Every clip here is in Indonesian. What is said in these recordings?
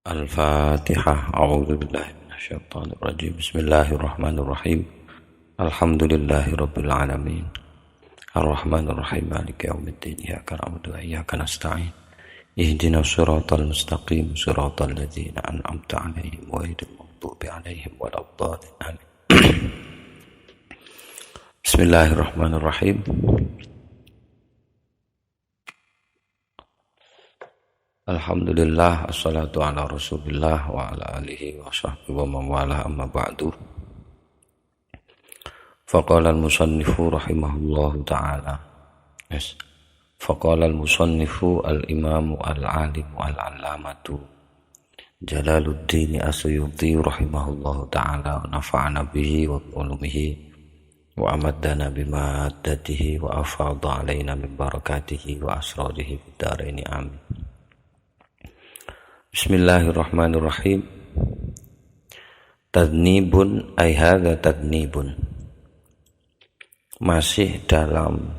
Al-Fatihah. A'udzu billahi minasyaitonir rajim. Bismillahirrahmanirrahim. Alhamdulillahirabbil alamin. Arrahmanir rahim. Maliki yaumiddin. Iyyaka na'budu wa iyyaka nasta'in. Ihdinas siratal mustaqim. Siratal ladzina an'amta 'alaihim ghairil maghdubi 'alaihim waladdallin. Amin. Bismillahirrahmanirrahim. Alhamdulillah, assalatu ala rasulillah wa ala alihi wa sahbihi wa mawala amma ba'du. Faqala al-musannifu rahimahullahu ta'ala. Yes. Faqala al-musannifu al-imamu al-alimu al-allamatu Jalaluddin As-Suyuti rahimahullahu ta'ala wa nafa'ana bihi wa ulumihi wa amaddana bimaddatihi wa afadha alaina min barakatihi wa asrarihi fid dharaini amin. Bismillahirrahmanirrahim. Tadnibun ay hadza tadnibun. Masih dalam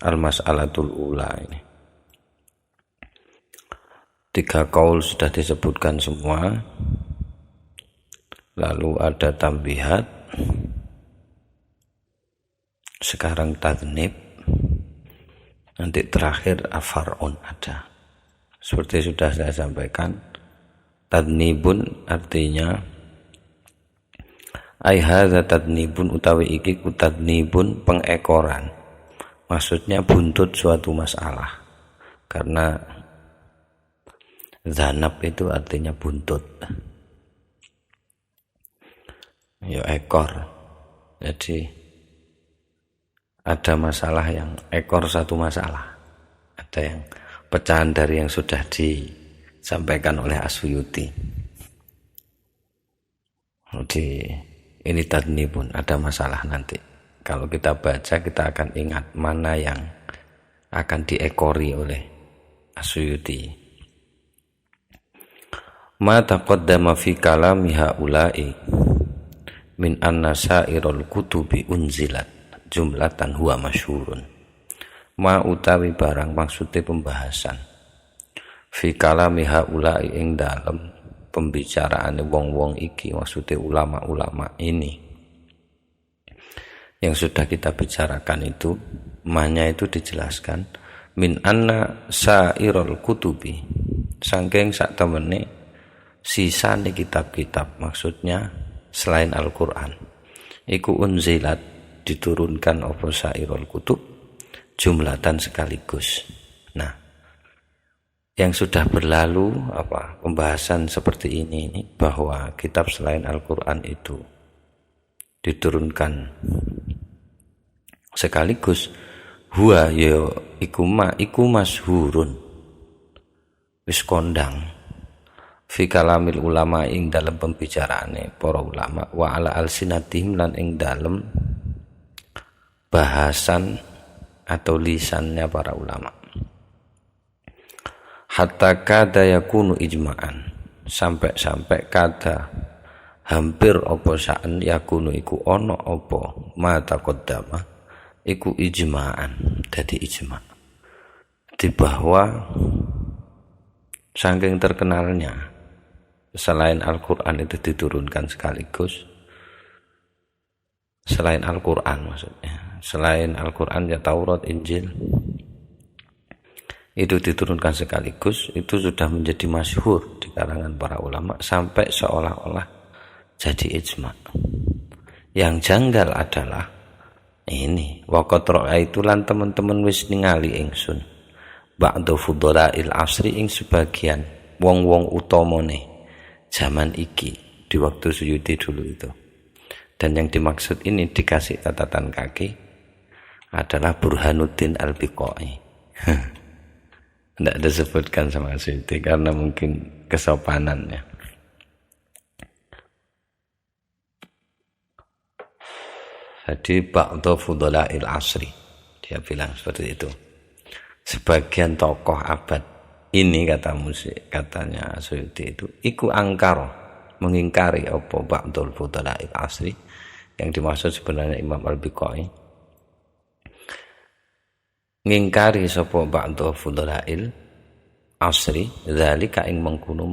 al-mas'alatul ula ini. 3 qaul sudah disebutkan semua. Lalu ada tambihat. Sekarang tadnib. Nanti terakhir afar'un ada. Seperti sudah saya sampaikan, tadnibun artinya ai hadza tadnibun utawi iki ku tadnibun pengekoran. Maksudnya buntut suatu masalah. Karena zanab itu artinya buntut. Ya ekor. Jadi ada masalah yang ekor satu masalah. Ada yang pecahan dari yang sudah disampaikan oleh As-Suyuti. Jadi ini tadnibun, ada masalah nanti. Kalau kita baca kita akan ingat mana yang akan diekori oleh As-Suyuti. Ma taqaddama fi kalami haula'i min anna sa'irul kutubi unzilat jumlatan huwa masyhurun. Ma utawi barang maksudnya pembahasan fi kalami haula'i ing dalem pembicaraane wong-wong iki, maksudnya ulama-ulama ini yang sudah kita bicarakan itu, mahnya itu dijelaskan min anna sa'irul kutubi, saking sak temene sisane kitab-kitab, maksudnya selain Al-Qur'an iku unzilat diturunkan apa sa'irul kutub jumlatan sekaligus. Nah, yang sudah berlalu pembahasan seperti ini bahwa kitab selain Al-Qur'an itu diturunkan sekaligus, huwa ya iku masyhurun wis kondang fi kalamil ulama ing dalam pembicaraane para ulama wa ala alsinatihim lan ing dalam bahasan atau lisannya para ulama. Hatta kada yakunu ijma'an, sampai kada hampir apa sa'an yakunu iku ono apa ma taqaddama iku ijma'an, dadi ijma'. Di bahwa saking terkenalnya selain Al-Qur'an itu diturunkan sekaligus, selain Al-Qur'an maksudnya, selain Al-Qur'an ya Taurat, Injil itu diturunkan sekaligus, itu sudah menjadi masyhur di kalangan para ulama sampai seolah-olah jadi ijma'. Yang janggal adalah ini, waqat ra'aitu lan teman-teman wis ningali ingsun ba'da fudhala'il asri ing sebagian wong-wong utamane zaman iki, di waktu Suyuti dulu itu. Dan yang dimaksud ini dikasih catatan kaki adalah Burhanuddin Al-Biqai. Tidak disebutkan sama Suyuti karena mungkin kesopanannya. Jadi ba'da fudhala'il asri, dia bilang seperti itu. Sebagian tokoh abad ini, katanya Suyuti itu iku angkaro, mengingkari apa ba'dul fudhala'il asri. Yang dimaksud sebenarnya Imam Al-Biqai ngingkari sapa ba'dul fudhala'il asri, zalika ing mengkuno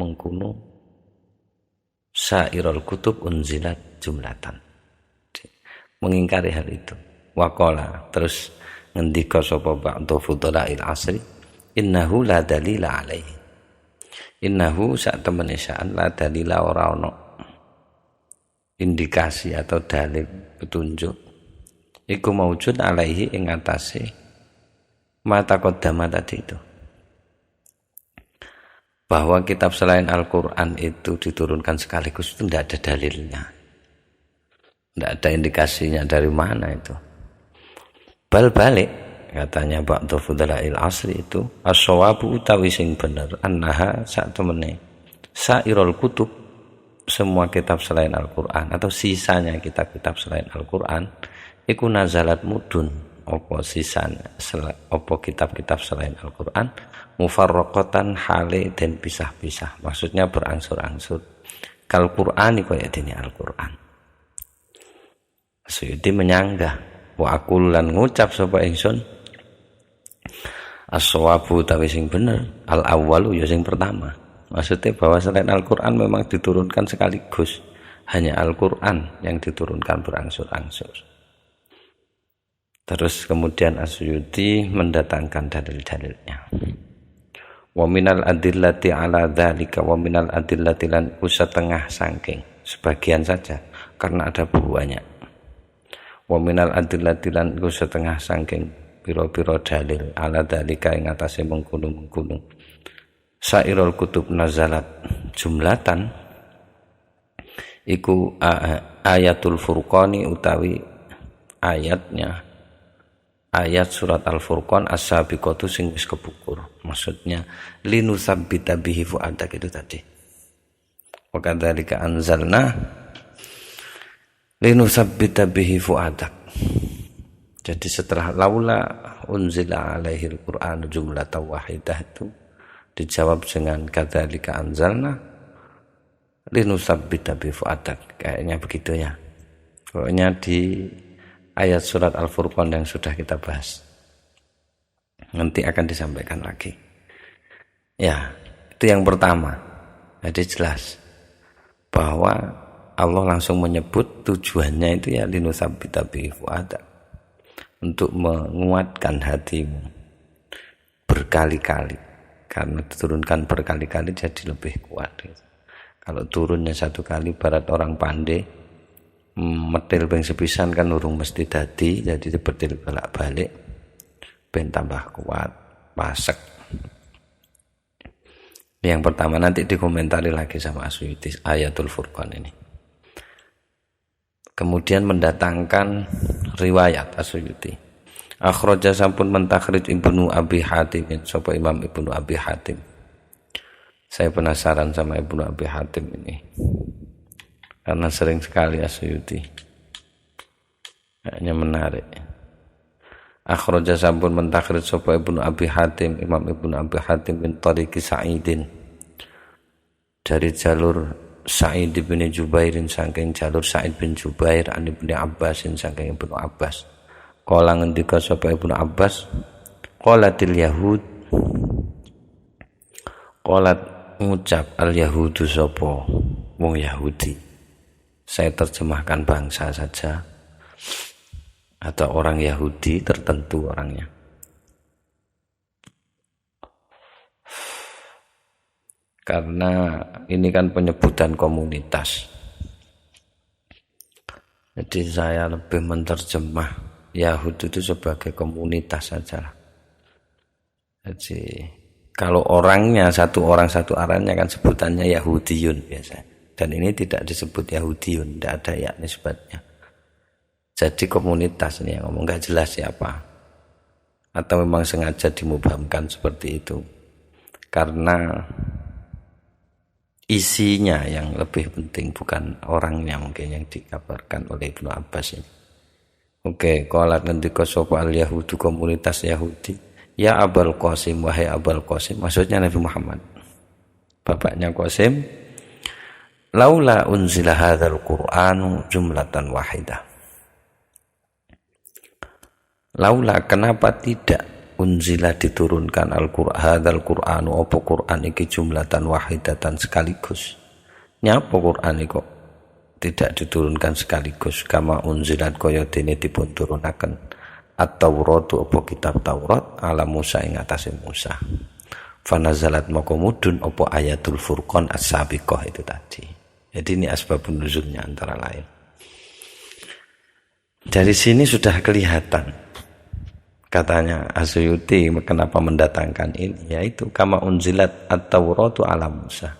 sairul kutub unzilat jumlatan. Mengingkari hal itu. Waqala, terus ngendika sapa ba'du fudhala'il asri, innahu la dalila alaihi. Innahu sak temene sa'an la dalila ora ana indikasi atau dalil petunjuk iku maujud alaihi ing atase mata qaddama tadi itu, bahwa kitab selain Al-Quran itu diturunkan sekaligus, itu tidak ada dalilnya, tidak ada indikasinya dari mana itu. Bal balik, katanya ba'du fudhala'il asri itu, as-shawabu utawi sing bener annaha sak temene sairul kutub, semua kitab selain Al-Quran atau sisanya kitab-kitab selain Al-Quran iku nazalat mudun, apa sisanya apa kitab-kitab selain Al-Quran mufarraqatan hale dan pisah-pisah, maksudnya berangsur-angsur. Kal Qur'ani kaya dene Al-Quran. Suyuti menyanggah, wa aqul lan ngucap sapa ingsun as-shawabu utawi sing bener al-awwalu ya sing pertama. Maksudnya bahwa selain Al-Quran memang diturunkan sekaligus, hanya Al-Quran yang diturunkan berangsur-angsur. Terus kemudian As-Suyuti mendatangkan dalil-dalilnya. Wa minal adillati ala dzalika wa minal adillati lan setengah saking, sebagian saja karena ada banyak. Wa minal adillati lan setengah saking pira-pira dalil ala dzalika ing atase mengkono-mengkono. Sairul kutub nazalat jumlatan iku ayatul furqani utawi ayatnya ayat surat Al-Furqan as-sabiqatu sing wis kepukur, maksudnya linusabbita bihi fuadak itu tadi. Wa kadzalika anzalna linusabbita bihi fuadak. Jadi setelah laula unzila alaihil qur'anu jumlatan wahidah itu dijawab dengan kadzalika anzalna linusabbita bi fuadak, kayaknya begitu ya. Pokoknya di ayat surat Al-Furqan yang sudah kita bahas nanti akan disampaikan lagi. Ya, itu yang pertama. Jadi jelas bahwa Allah langsung menyebut tujuannya itu ya linusabbita bi fuadak, untuk menguatkan hatimu berkali-kali. Karena diturunkan berkali-kali jadi lebih kuat. Kalau turunnya satu kali, barat orang pandai metil ping sepisan kan urung mesti dadi, jadi dipetil bolak-balik ben tambah kuat, pasek. Yang pertama nanti dikomentari lagi sama As-Suyuti ayatul Furqan ini. Kemudian mendatangkan riwayat As-Suyuti. Akhraja sampun mentakhrij Ibnu Abi Hatim, sapa Imam Ibnu Abi Hatim. Saya penasaran sama Ibnu Abi Hatim ini, karena sering sekali As-Suyuti, kayaknya menarik. Akhraja sampun mentakhrij sapa Ibnu Abi Hatim, Imam Ibnu Abi Hatim bin Tariqi Sa'idin, dari jalur Sa'id bin Jubairin saking jalur Sa'id bin Jubair an Ibnu Abbasin saking Ibnu Abbas. Kala ngendika sapa Ibnu Abbas, qalatil yahud, qalat ngucap al yahudu sapa wong Yahudi. Saya terjemahkan bangsa saja atau orang Yahudi tertentu orangnya. Karena ini kan penyebutan komunitas, jadi saya lebih menerjemah Yahudi itu sebagai komunitas saja. Jadi kalau orangnya satu orang satu arahnya kan sebutannya Yahudiyun biasa. Dan ini tidak disebut Yahudiyun, tidak ada ya nisbatnya. Jadi komunitas ini yang ngomong, nggak jelas siapa. Atau memang sengaja dimubhamkan seperti itu. Karena isinya yang lebih penting, bukan orangnya mungkin yang dikabarkan oleh Ibnu Abbas ini. Oke, qalat ngendika sapa al yahudu komunitas Yahudi, ya Abul Qasim, wahai Abul Qasim, maksudnya Nabi Muhammad, bapaknya Qasim, laula unzila hadzal Qur'anu jumlatan wahidah. Laula, kenapa tidak unzila diturunkan hadzal Qur'anu, apa Qur'an iki jumlatan wahidatan sekaligus, Nyapa Quran kok tidak diturunkan sekaligus, kama unzilat kaya dene dipun turunaken at-Tauratu apa kitab Taurat ala Musa ing atase Musa. Fanazalat maka mudun apa ayatul Furqan as-sabiqah itu tadi. Jadi ini asbabun nuzulnya antara lain. Dari sini sudah kelihatan katanya Asyuyuti kenapa mendatangkan ini, yaitu kama unzilat at-Tauratu ala Musa.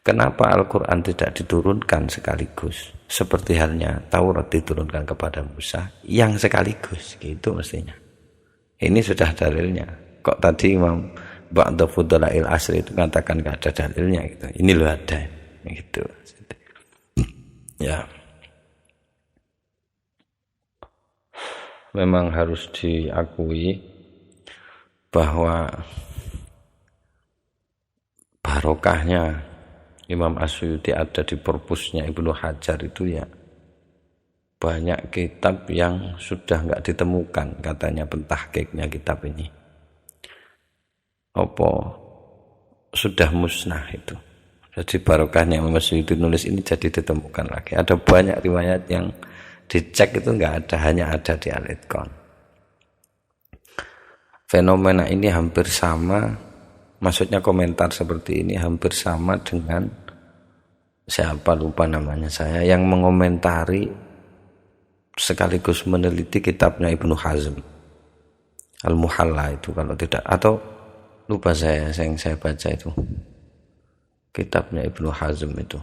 Kenapa Al-Quran tidak diturunkan sekaligus? Seperti halnya Taurat diturunkan kepada Musa yang sekaligus, gitu mestinya. Ini sudah dalilnya. Kok tadi Imam Ba'da Fudala'il Asri itu katakan gak ada dalilnya gitu. Ini loh ada gitu. Ya. Memang harus diakui bahwa barokahnya Imam Asyuyuti ada di perpusnya Ibnu Hajar itu ya banyak kitab yang sudah enggak ditemukan katanya pentahqiqnya kitab ini. Apa sudah musnah itu. Jadi barokahnya Imam Asyuyuti nulis ini jadi ditemukan lagi. Ada banyak riwayat yang dicek itu enggak ada, hanya ada di Al-Itqan. Fenomena ini hampir sama. Maksudnya komentar seperti ini hampir sama dengan siapa lupa namanya saya yang mengomentari sekaligus meneliti kitabnya Ibnu Hazm Al-Muhalla itu kalau tidak, atau lupa saya yang saya baca itu kitabnya Ibnu Hazm itu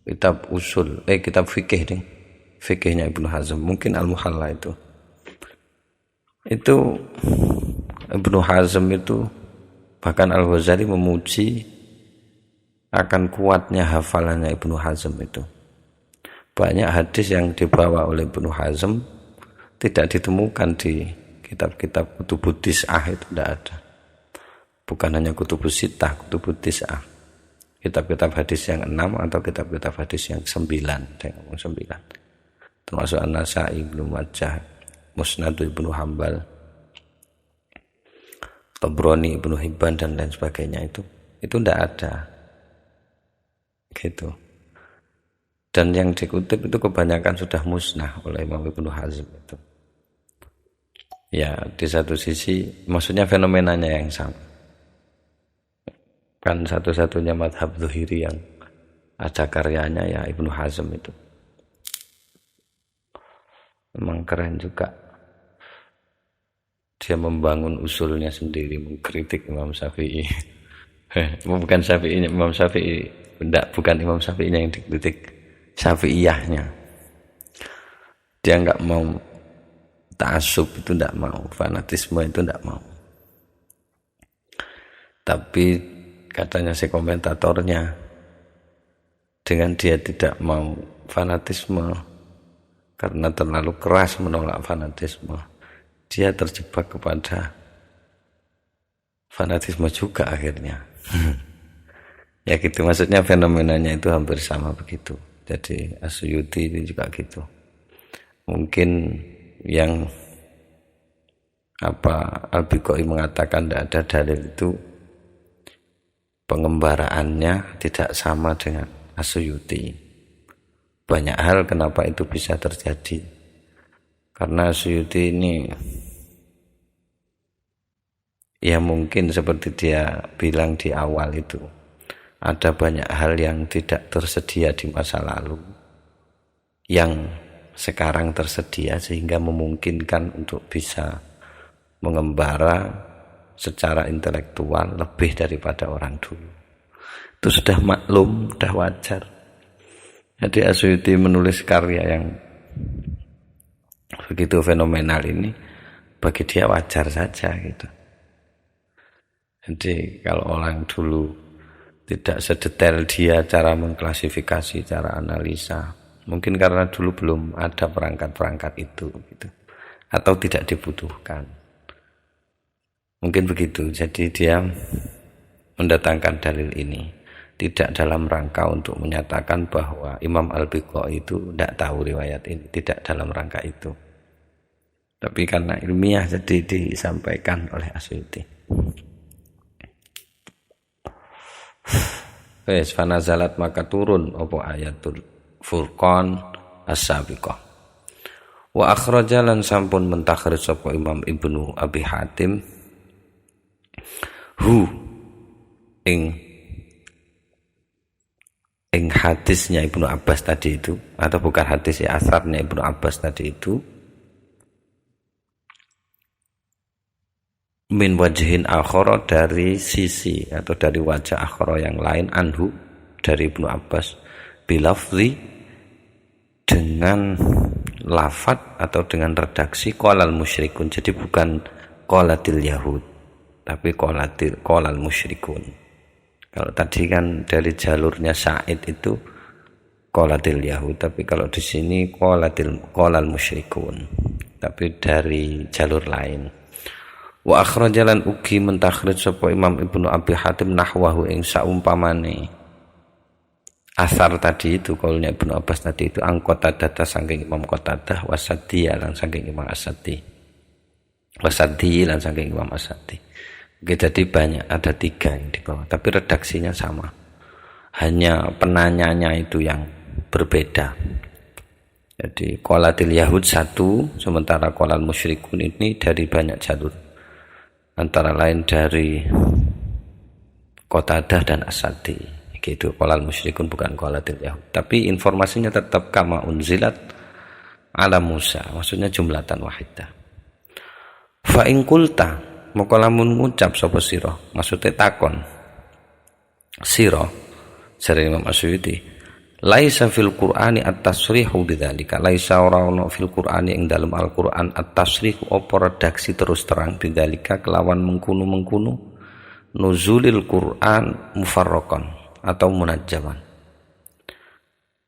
kitab usul kitab fikih nih, fikihnya Ibnu Hazm mungkin Al-Muhalla itu Ibnu Hazm itu bahkan Al-Ghazali memuji akan kuatnya hafalannya Ibnu Hazm itu. Banyak hadis yang dibawa oleh Ibnu Hazm tidak ditemukan di kitab-kitab kutubut tis'ah, itu tidak ada. Bukan hanya kutubus sittah, kutubut tis'ah. Kitab-kitab hadis yang 6 atau kitab-kitab hadis yang 9, saya ngomong 9. Termasuk An-Nasa'i, Ibnu Majah, Musnad Ibnu Hambal, Tabrani, Ibnu Hibban dan lain sebagainya itu tidak ada gitu. Dan yang dikutip itu kebanyakan sudah musnah oleh Imam Ibnu Hazm itu. Ya, di satu sisi maksudnya fenomenanya yang sama. Kan satu-satunya madhab Zuhiri yang ada karyanya ya Ibnu Hazm itu. Memang keren juga. Dia membangun usulnya sendiri, mengkritik Imam Syafi'i. Bukan Syafi'inya, Imam Syafi'i. Bukan Imam Syafi'inya yang dikritik, Syafi'iyahnya. Dia enggak mau ta'assub, itu enggak mau, fanatisme itu enggak mau. Tapi katanya si komentatornya, dengan dia tidak mau fanatisme karena terlalu keras menolak fanatisme, dia terjebak kepada fanatisme juga akhirnya. Ya gitu, maksudnya fenomenanya itu hampir sama begitu. Jadi Asyuyuti itu juga gitu. Mungkin yang Al-Biqai mengatakan tidak ada dalil itu pengembaraannya tidak sama dengan Asyuyuti. Banyak hal kenapa itu bisa terjadi. Karena Asyuyuti ini ya mungkin seperti dia bilang di awal itu, ada banyak hal yang tidak tersedia di masa lalu yang sekarang tersedia sehingga memungkinkan untuk bisa mengembara secara intelektual lebih daripada orang dulu. Itu sudah maklum, sudah wajar. Jadi Asyuyuti menulis karya yang begitu fenomenal ini bagi dia wajar saja gitu. Jadi kalau orang dulu tidak sedetail dia cara mengklasifikasi, cara analisa, mungkin karena dulu belum ada perangkat-perangkat itu gitu. Atau tidak dibutuhkan. Mungkin begitu. Jadi dia mendatangkan dalil ini tidak dalam rangka untuk menyatakan bahwa Imam Al-Biqai itu tidak tahu riwayat ini, tidak dalam rangka itu. Tapi karena ilmiah jadi disampaikan oleh Asyuyuti. Wes fanazalat maka turun apa ayatul Furqan as-sabiqah. Wa akhraja lan sampun mentakhrij sapa Imam Ibnu Abi Hatim ing hadisnya Ibnu Abbas tadi itu, atau bukan hadis ya, asarnya Ibnu Abbas tadi itu, min wajhin akhara, dari sisi atau dari wajah akhara yang lain, anhu dari Ibnu Abbas, bilafzi dengan lafad atau dengan redaksi qalal musyrikun. Jadi bukan qalatil yahud tapi qalal musyrikun. Kalau tadi kan dari jalurnya Sa'id itu qalatil yahud, tapi kalau di sini qalal musyrikun, tapi dari jalur lain. Wa akhrajalan ugi mentakhrij sapa Imam Ibnu Abi Hatim nahwahu ing saumpamane asar tadi itu, kaulnya Ibnu Abbas tadi itu, angkota data saking Imam Qatadah, wasadi lan saking Imam Asadi, wasadi lan saking Imam Asadi. Oke, jadi banyak, ada 3 yang di bawah, tapi redaksinya sama, hanya penanyanya itu yang berbeda. Jadi qalatil yahud 1, sementara qalal musyrikun ini dari banyak jalur, antara lain dari Qatadah dan Asadi. Gitu, qalal musyrikun bukan qalatil yahud, tapi informasinya tetap kama unzilat ala Musa, maksudnya jumlatan wahidah. Fa in qulta, maka lamun ngucap sapa sira, maksudnya takon sira, jare Imam Asy'uti, laisa fil Qur'ani at-tasrihu bidzalika, laisa ora ono fil Qur'ani ing dalam Al-Qur'an at-tasrihu apa redaksi terus terang bidzalika kelawan mengkunu nuzulil Qur'an mufarraqan atau munajjaman.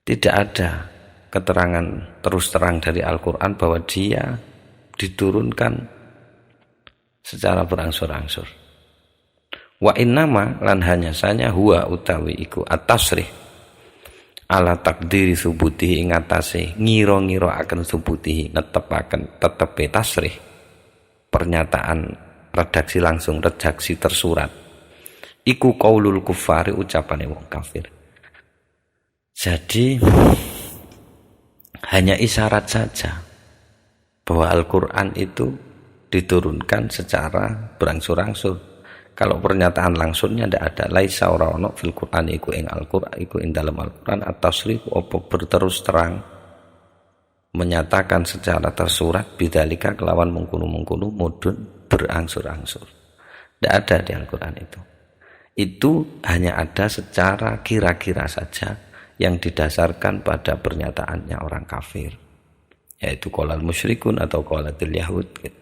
Tidak ada keterangan terus terang dari Al-Qur'an bahwa dia diturunkan secara berangsur-angsur. Wa innama lan hanya saja huwa utawi iku at-tasrih ala takdiri subutihi ing atase ngira-ngira akan subutihi, netepaken tetepe tasrih, pernyataan redaksi langsung, redaksi tersurat, iku qaulul kuffari, ucapane wong kafir. Jadi hanya isyarat saja bahwa Al-Qur'an itu diturunkan secara berangsur-angsur. Kalau pernyataan langsungnya tidak ada. Laisa ora ono fil Qur'an iku ing Al-Qur'an iku ing dalam Al-Qur'an at-tasrif opo berterus terang menyatakan secara tersurat bidzalika kelawan mengkono-mengkono mudun berangsur-angsur. Tidak ada di Al-Qur'an itu. Itu hanya ada secara kira-kira saja yang didasarkan pada pernyataannya orang kafir, yaitu qalal musyrikun atau qalatil yahud gitu.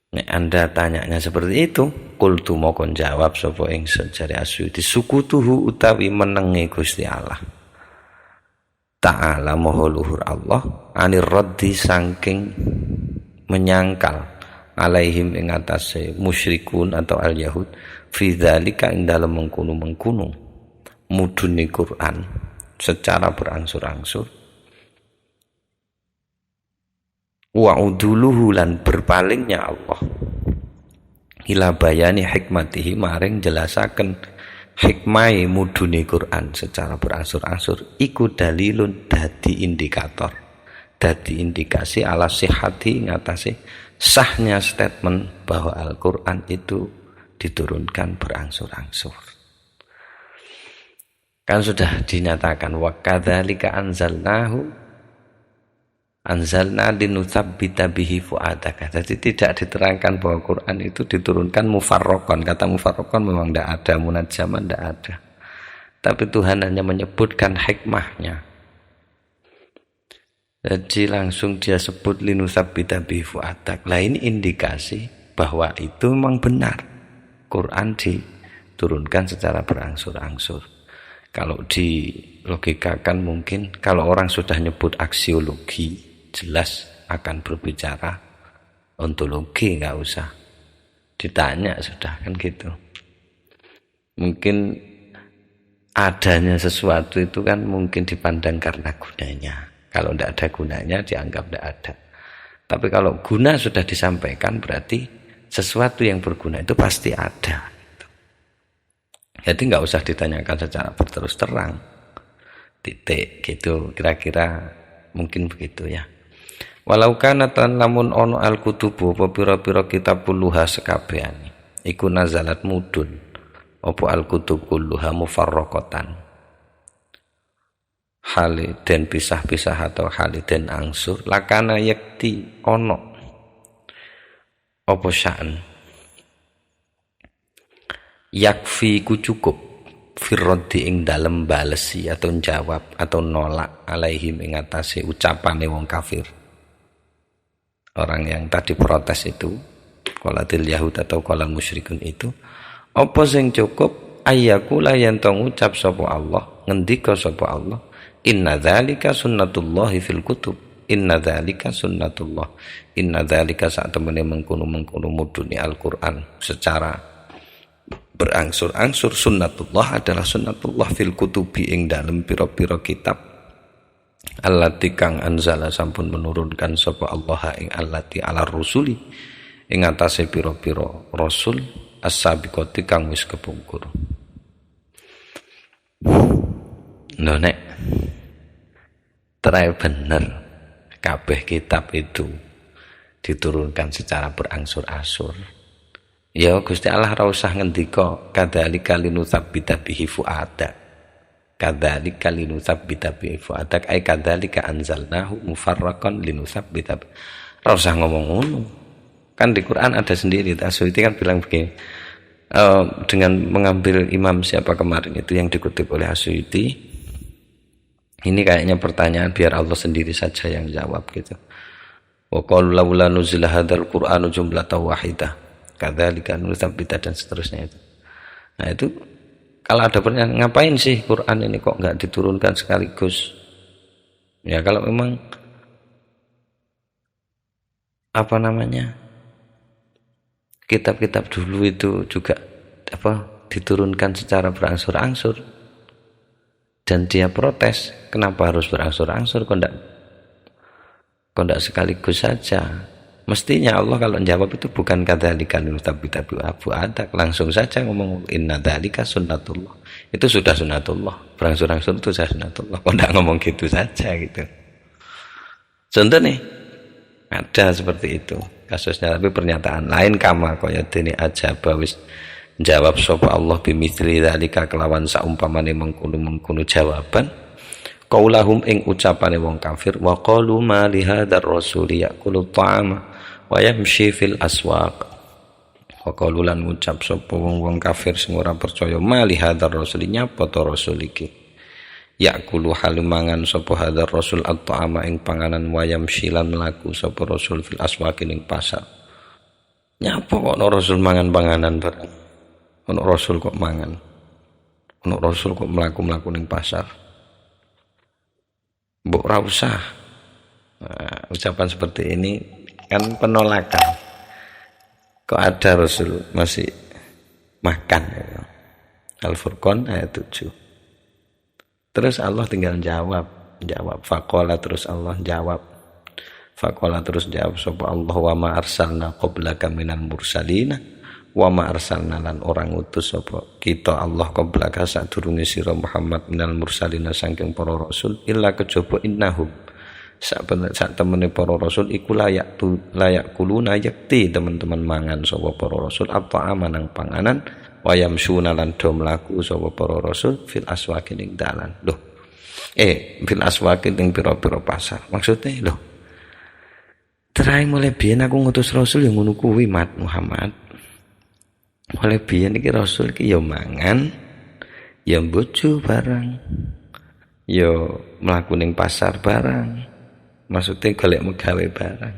Nek Anda tanyanya seperti itu, qultu mokon jawab sapa ingsun jare Asy'uti, sukutuhu utawi menenge Gusti Allah Ta'ala maha luhur Allah, anir raddi saking menyangkal alaihim ing atase musyrikun atau al yahud fi dzalika ing dalem mengkono mudune Quran secara berangsur-angsur, wa uduluhu lan berpalingnya Allah ila bayani hikmatihi maring jelasaken hikmai mudune Quran secara berangsur-angsur, iku dalilun dadi indikator, dadi indikasi ala sihhati ngatasi sahnya statement bahwa Al-Quran itu diturunkan berangsur-angsur. Kan sudah dinyatakan wa kadzalika anzalna linutsabbita bihi fuadaka. Jadi tidak diterangkan bahwa Quran itu diturunkan mufarraqan. Kata mufarraqan memang tidak ada, munajjaman tidak ada. Tapi Tuhan hanya menyebutkan hikmahnya. Jadi langsung dia sebut linutsabbita bihi fuadak. Lah ini indikasi bahwa itu memang benar. Quran diturunkan secara berangsur-angsur. Kalau dilogikakan mungkin kalau orang sudah nyebut aksiologi, jelas akan berbicara ontologi, nggak usah ditanya, sudah kan gitu. Mungkin adanya sesuatu itu kan mungkin dipandang karena gunanya. Kalau tidak ada gunanya dianggap tidak ada. Tapi kalau guna sudah disampaikan berarti sesuatu yang berguna itu pasti ada. Jadi nggak usah ditanyakan secara berterus terang. Titik gitu, kira-kira mungkin begitu ya. Walau kana tan lamun ono al kutubu apa pira-pira kitab kulluha sekabehane iku nazalat mudun apa al kutub kulluha mufarraqatan haliden pisah-pisah atau haliden angsur lakana yakti ono apa sya'an yakfi ku cukup firrodi ing dalem balesi atau jawab atau nolak alaihim ing atase ucapane wong kafir. Orang yang tadi protes itu, qolatil yahud atau qolal musyrikun itu, apa sing cukup ayyakula yen tong ucap sapa Allah, ngendika sapa Allah, inna dzalika sunnatullahi fil kutub, inna dzalika sunnatullah, inna dzalika sak temene mengkono-mengkono mudune Al-Qur'an secara berangsur-angsur sunnatullah adalah sunnatullah fil kutubi ing dalem pira-pira kitab allati kang anzala sampun menurunkan sapa Allah ing allati ala rusuli ing atase pira-pira rasul as-sabiqati kang wis kepungkur. Lho nek terae bener kabeh kitab itu diturunkan secara berangsur-angsur. Ya Gusti Allah ra usah ngendika kadzalika linusabbita bihi fuadak. Kadzalika linusabbita bihi fuadak ay kadzalika anzalnahu mufarraqan linusabbita. Ra usah ngomong ngono. Kan di Quran ada sendiri. Asy'uti kan bilang begini. Dengan mengambil imam siapa kemarin itu yang dikutip oleh Asy'uti. Ini kayaknya pertanyaan biar Allah sendiri saja yang jawab gitu. Wa qalu laula nuzila hadzal qur'anu jumlatan wahidah. Kadzalika nusabbita dan seterusnya itu. Nah itu kalau ada pertanyaan ngapain sih Quran ini kok nggak diturunkan sekaligus? Ya kalau memang apa namanya kitab-kitab dulu itu juga diturunkan secara berangsur-angsur dan dia protes kenapa harus berangsur-angsur kok enggak sekaligus saja. Mestinya Allah kalau jawab itu bukan kadzalika nusabbita bi fuadak, langsung saja ngomong inna dzalika sunnatullah. Itu sudah sunnatullah. Berangsur-angsur itu sudah sunnatullah. Kok enggak ngomong gitu saja gitu. Contoh nih ada seperti itu kasusnya, tapi pernyataan lain kama kaya dene ajaba wis jawab sapa Allah bimithli dzalika kelawan saumpamane mengkono-mengkono jawaban qaulahum ing ucapane wong kafir wa qalu ma li hadzal rasuli yaqulu ta'ama wa yamshi fil aswaq wa qalu lan ngucap sapa wong kafir sing ora percaya ma li hadzal rasuli nyapa to rasul iki yaqulu halumangan sapa hadzal rasul at-ta'ama ing panganan wa yamshi lan mlaku sapa rasul fil aswaq ing pasar. Nyapa kok ono rasul mangan panganan barang, ono rasul kok mangan, ono rasul kok mlaku-mlaku ning pasar. Mbok ra usah. Nah, ucapan seperti ini kan penolakan. Kok ada Rasul masih makan ya. Al-Furqan ayat 7. Terus Allah tinggal jawab faqala terus Allah jawab. Faqala terus jawab sapa Allah wa ma arsalna qablaka minal mursalina wa ma arsalna lan orang utus sapa kita Allah qablaka sadurunge sira Muhammad minal mursalina saking para rasul illa kejaba innahum sak temene para rasul iku layak kuluna yakti teman-teman mangan sapa para rasul apa amanang panganan wayam suna lan do mlaku sapa para rasul fil aswaqi ning dalan. Loh fil aswaqi ning pira-pira pasar maksudnya loh terakhir mulai biyen aku ngutus rasul yang ngono kuwi mat Muhammad. Mulai biyen iki rasul iki ya mangan, ya bojo barang, ya mlaku ning pasar barang. Maksudnya golek megawe barang.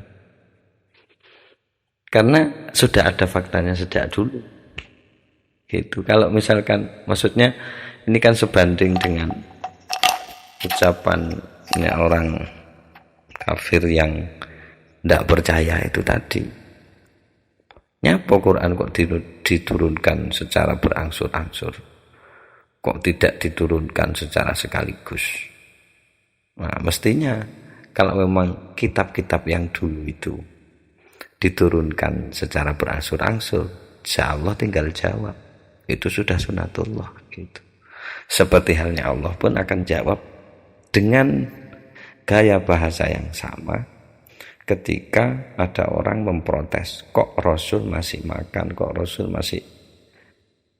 Karena sudah ada faktanya sejak dulu. Gitu. Kalau misalkan maksudnya ini kan sebanding dengan ucapannya orang kafir yang tidak percaya itu tadi. Nyapa Quran kok diturunkan secara berangsur-angsur? Kok tidak diturunkan secara sekaligus? Nah, mestinya kalau memang kitab-kitab yang dulu itu diturunkan secara berangsur-angsur, insya Allah tinggal jawab. Itu sudah sunatullah gitu. Seperti halnya Allah pun akan jawab dengan gaya bahasa yang sama ketika ada orang memprotes, kok Rasul masih makan, kok Rasul masih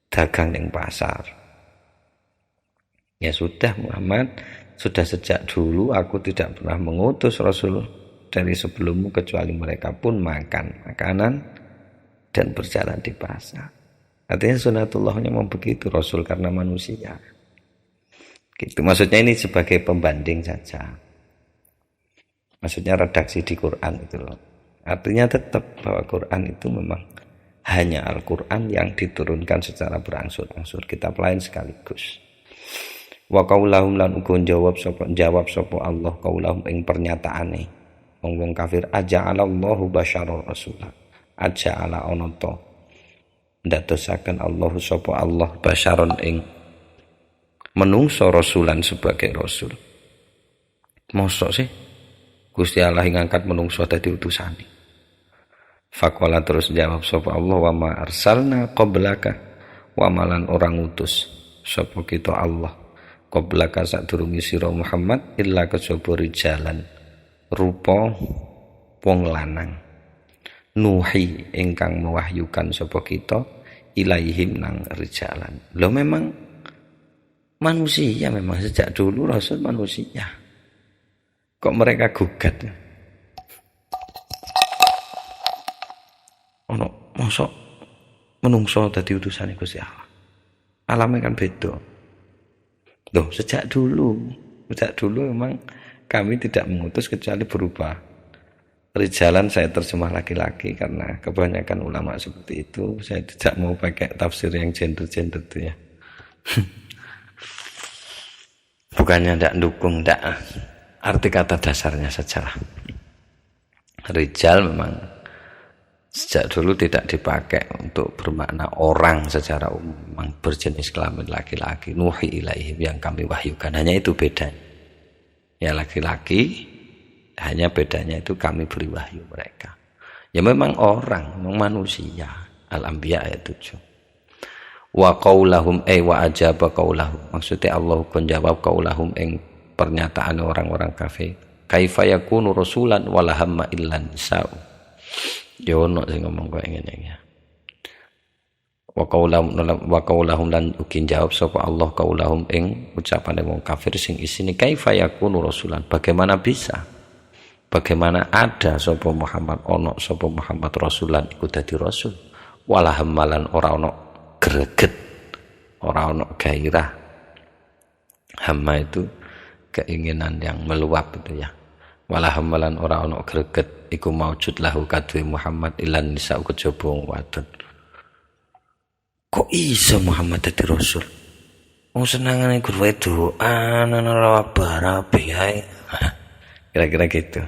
dagang di pasar. Ya sudah Muhammad, sudah sejak dulu aku tidak pernah mengutus Rasul dari sebelummu kecuali mereka pun makan makanan dan berjalan di pasar. Artinya sunatullahnya mau begitu Rasul karena manusia. Gitu. Maksudnya ini sebagai pembanding saja. Maksudnya redaksi di Quran itu loh. Artinya tetap bahwa Quran itu memang hanya Al-Quran yang diturunkan secara berangsur-angsur, kitab lain sekaligus. Wa qaulahum lan uga jawab sapa Allah qaulahum ing pernyataane wong kafir, aja'alallahu basyarur rasulah, aja'ala onoto ndadosaken Allah sapa Allah basyaron ing menungso rasulan sebagai rasul. Mosok sih Gusti Allah ngangkat menungso dadi utusane. Faqala terus jawab sapa Allah, wa ma arsalna qablaka, wa malan orang utus sapa kita Allah qablaka sadurunge sira Muhammad illa kejaba rijalan rupa wong lanang nuhi ingkang mewahyukan sapa kita ilaihim nang rijalan. Lho memang manusia, memang sejak dulu Rasul manusia. Kok mereka gugat? Ono mosok menungso dadi utusane Gusti Allah. Alamnya kan beda. Loh, sejak dulu memang kami tidak mengutus kecuali berubah. Rijalan saya terjemah laki-laki karena kebanyakan ulama seperti itu. Saya tidak mau pakai tafsir yang gender-gender itu ya. Bukannya tidak dukung, tidak. Arti kata dasarnya sajalah. Rijal memang sejak dulu tidak dipakai untuk bermakna orang secara umum, berjenis kelamin laki-laki. Nuhi ilaihim yang kami wahyukan, hanya itu bedanya. Ya laki-laki, hanya bedanya itu kami beri wahyu mereka. Ya memang orang, memang manusia. Al-Anbiya ayat 7. Wa qaulahum wa ajaba qaulahum. Maksudnya Allah pun jawab qaulahum ing pernyataan orang-orang kafir. Kaifa yakunu rasulan wala hamma illan nisa'u. Ya ono sing ngomong kok ngene ya. Wa qaulahum lan ukin jawab sapa Allah qaulahum ing ucapane wong kafir sing isine kaifa yakunu rasulan. Bagaimana bisa? Bagaimana ada sapa Muhammad ono sapa Muhammad rasulan iku dadi rasul. Wala hammalan ora ono greget, ora ono gairah. Hamma itu keinginan yang meluap itu ya. Wala hammalan ora ono greget iku maujud lahu kadwe Muhammad ilan nisa kejaba wadon. Kok iso Muhammad dadi rasul? Wong senengane guru doa ana ora barabe ae. Kira-kira gitu.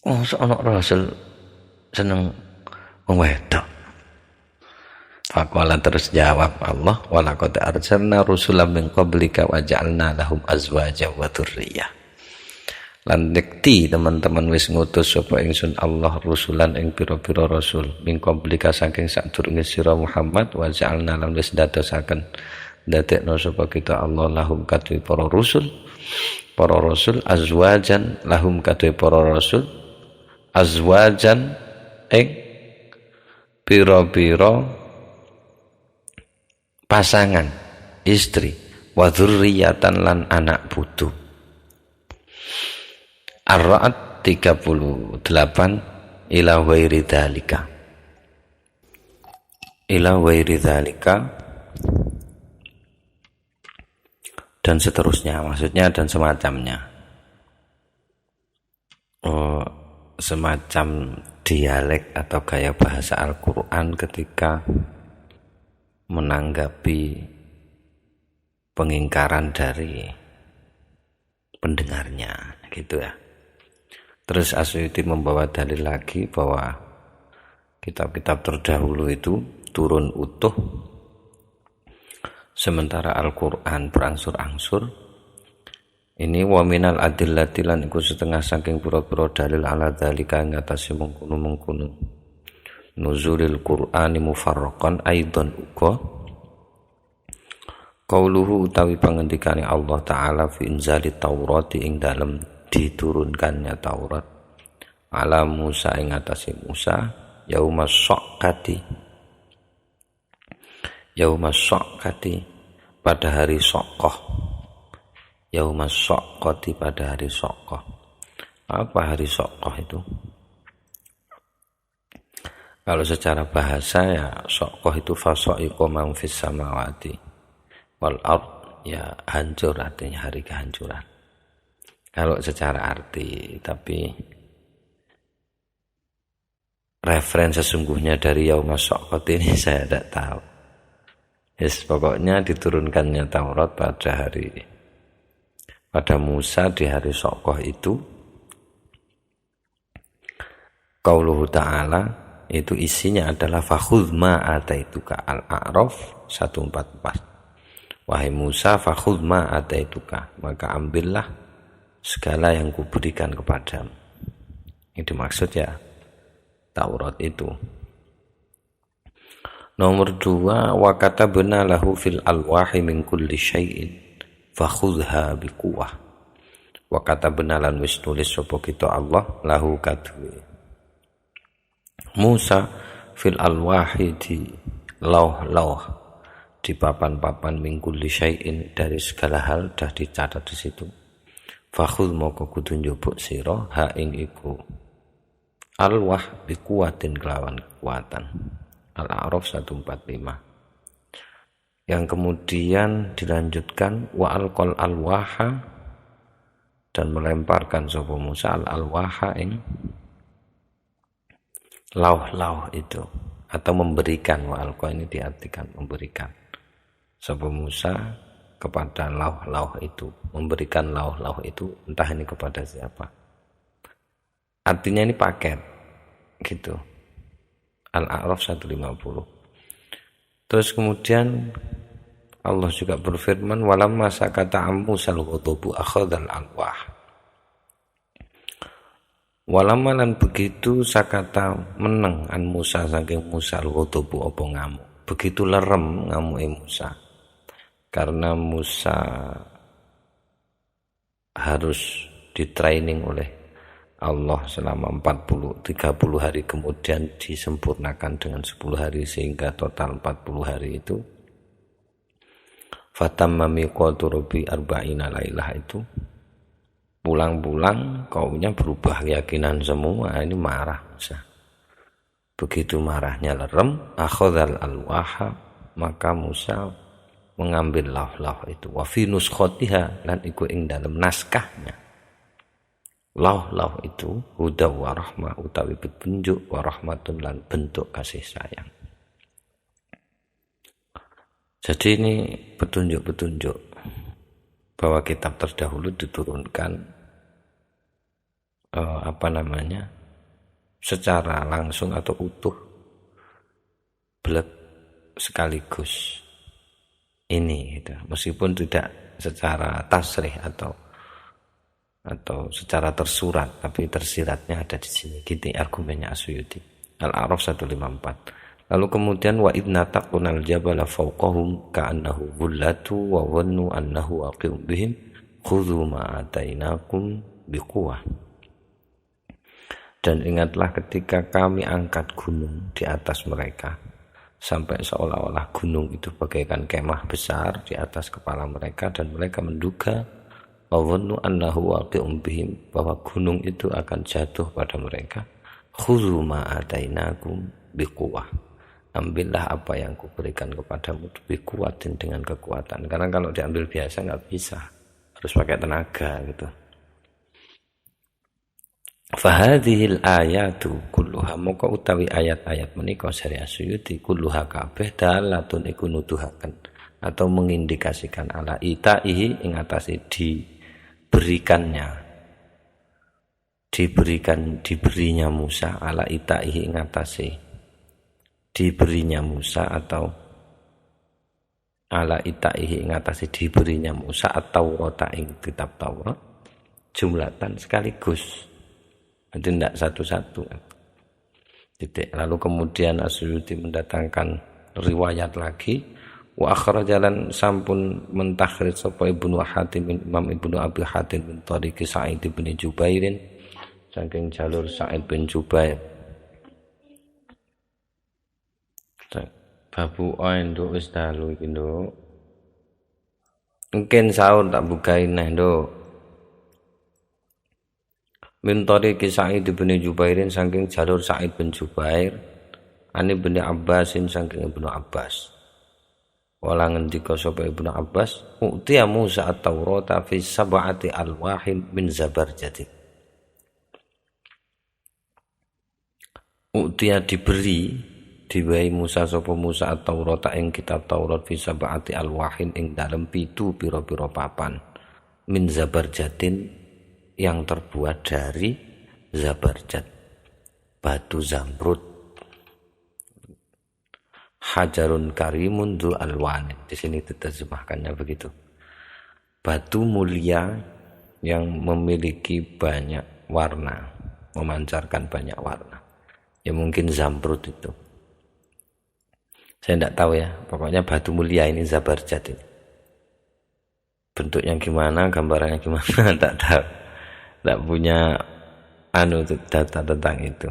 Oh, ono rasul seneng wong wedok. Faqala terus jawab Allah, wa laqad arsalna rusulan min qablika wa ja'alna lahum azwaja wa dzurriyyah. Lan dekti teman-teman wis ngutus sapa ingsun Allah rusulan ing pira-pira rasul min qablika saking sadurunge sira Muhammad wa ja'alna lan wis dadosaken dadekno sapa kita Allah lahum kadhe para rasul azwajan lahum kadhe para rasul azwajan ing pira-pira pasangan istri wa dzurriyyatan lan anak putu. Ar-Ra'd 38 ila ghairi dzalika dan seterusnya, maksudnya dan semacamnya. Semacam dialek atau gaya bahasa Al-Qur'an ketika menanggapi pengingkaran dari pendengarnya gitu ya. Terus Asy'uti membawa dalil lagi bahwa kitab-kitab terdahulu itu turun utuh sementara Al-Qur'an berangsur-angsur. Ini wa minal adillati lan iku setengah saking pira-pira dalil ala dzalika ing atase mengkono-mengkono. nuzulil Qur'ani mufarraqan aidan uga qauluhu utawi pangendikane Allah taala fi inzali Taurat ing dalem diturunkannya Taurat ala Musa ing atase Musa yaumas syaqqati pada hari Syaqqah. Yaumas syaqqati pada hari Syaqqah. Apa hari Syaqqah itu? Kalau secara bahasa ya Syaqqah itu fasaiqa man fis samawati wal ard, ya hancur, artinya hari kehancuran. Kalau secara arti, tapi referensi sesungguhnya dari yaumas syaqqati ini saya tidak tahu. Yes, pokoknya diturunkannya Taurat pada Musa di hari Syaqqah itu. Qauluhu ta'ala itu isinya adalah fakhudh ma ataituka, Al-A'raf 144. Wahai Musa, fakhudh ma ataituka, maka ambillah segala yang kuberikan kepadamu. Ini dimaksud ya Taurat itu. Nomor 2, wa katabna lahu fil alwahi min kulli syai'in fakhudha biquwah. Wa katabna lan wis tulis sapa kita Allah lahu kadue Musa fil alwahi di lauh-lauh, di papan-papan min kulli syai'in, dari segala hal dah dicatat di situ. Fakhudh moko kudu njupuk sira ha ing iku alwah biquwatin kelawan kekuatan. Al-A'raf 145. Yang kemudian dilanjutkan wa alqal alwaha, dan melemparkan sapa Musa al-alwaha ing lauh-lauh itu, atau memberikan. Wa alqa ini diartikan memberikan. Sapa Musa kepada lauh-lauh itu, memberikan lauh-lauh itu, entah ini kepada siapa. Artinya ini paket gitu. Al-A'raf 150. Terus kemudian Allah juga berfirman walamma sakata Musa al-ghadabu akhadhal alwah. Walamma lan begitu sakata meneng an Musa saking Musa al-ghadabu apa ngamuk. Begitu lerem ngamuke Musa. Karena Musa harus ditraining oleh Allah selama 30 hari, kemudian disempurnakan dengan 10 hari sehingga total 40 hari itu. Fatamma miqatu rabbi arba'ina lailah itu. Pulang-pulang kaumnya berubah keyakinan semua, ini marah Musa. Begitu marahnya lerem, akhadhal alwaha, maka Musa mengambil lauh-lauh itu. Wa fi nuskhotiha, lan iku ing dalam naskahnya. Lauh-lauh itu huda wa rahmah, utawi petunjuk, wa rahmatun lan bentuk kasih sayang. Jadi ini petunjuk-petunjuk bahwa kitab terdahulu diturunkan secara langsung atau utuh, blek sekaligus ini gitu. Meskipun tidak secara tasrih atau secara tersurat, tapi tersiratnya ada di sini. Gitu argumennya Asyuyuti. Al-A'raf 154. Lalu kemudian wa idna taqunal jabala fawqahum ka'annahu bullatu wa wannu annahu waqi'un bihim khudhu ma atainakum biquwah. Dan ingatlah ketika kami angkat gunung di atas mereka, sampai seolah-olah gunung itu bagaikan kemah besar di atas kepala mereka, dan mereka menduga awannu annahu waqi'un bihim, bahwa gunung itu akan jatuh pada mereka. Khudhu ma atainakum biquwah, ambillah apa yang kuberikan kepadamu biquwatin, dengan kekuatan. Karena kalau diambil biasa nggak bisa, harus pakai tenaga gitu. Fahadhil ayatu kulluha, maka utawi ayat-ayat menika sari Asyuyuti kulluha kabeh dalatun iku nuduhaken atau mengindikasikan ala itaihi ing atase diberinya Musa, ala itaihi ing atase diberinya Musa, atau ala itaihi ing atase diberinya Musa atau Taurat ing kitab Taurat jumlatan sekaligus. Itu tidak satu-satu. titik. Lalu kemudian As-Suyuti mendatangkan riwayat lagi, wa akhrajalan sampun mentakhrij sapa Ibnu Hatim Imam Ibnu Abi Hatim min tariqi Sa'id bin Jubairin saking jalur Sa'id bin Jubair. Babu nduk wis dalu iki nduk. Mungkin sahur tak bukain neh nduk. Min tariqi Sa'id bin Jubairin saking jalur Sa'id bin Jubair, ani bin Abbasin saking Ibnu Abbas. Wala ngendika sapa Ibnu Abbas, utiya Musa at-Taurata fi sab'ati alwahin min zabarjati. Utiya diwehi Musa sapa Musa at-Taurata ing kitab Taurat fi sab'ati alwahin ing dalem 7 pira-pira papan min zabarjatin yang terbuat dari zabarjat, batu zamrud. Hajarun karimun dzul alwanin. Di sini diterjemahkannya begitu. Batu mulia yang memiliki banyak warna, memancarkan banyak warna. Ya mungkin zamrud itu. Saya tidak tahu ya. Pokoknya batu mulia ini zabarjat ini. Bentuknya gimana, gambarannya gimana, tak tahu. Tak punya data tentang itu.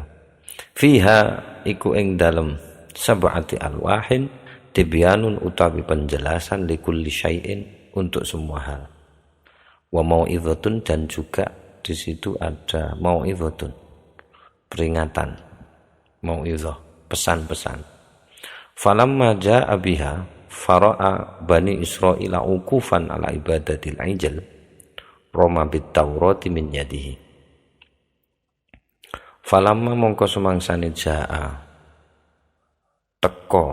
Fiha iku ing dalem sab'ati alwahin tibyanun utawi penjelasan likulli syai'in untuk semua hal. Wa mau'izatun dan juga di situ ada mau'izatun, peringatan, mau'izah, pesan-pesan. Falamma ja'a biha fara'a bani Israila ukufan ala ibadatil ijl Roma bit Taurati min yadihi. Falamma mongko sumangsane jaa teko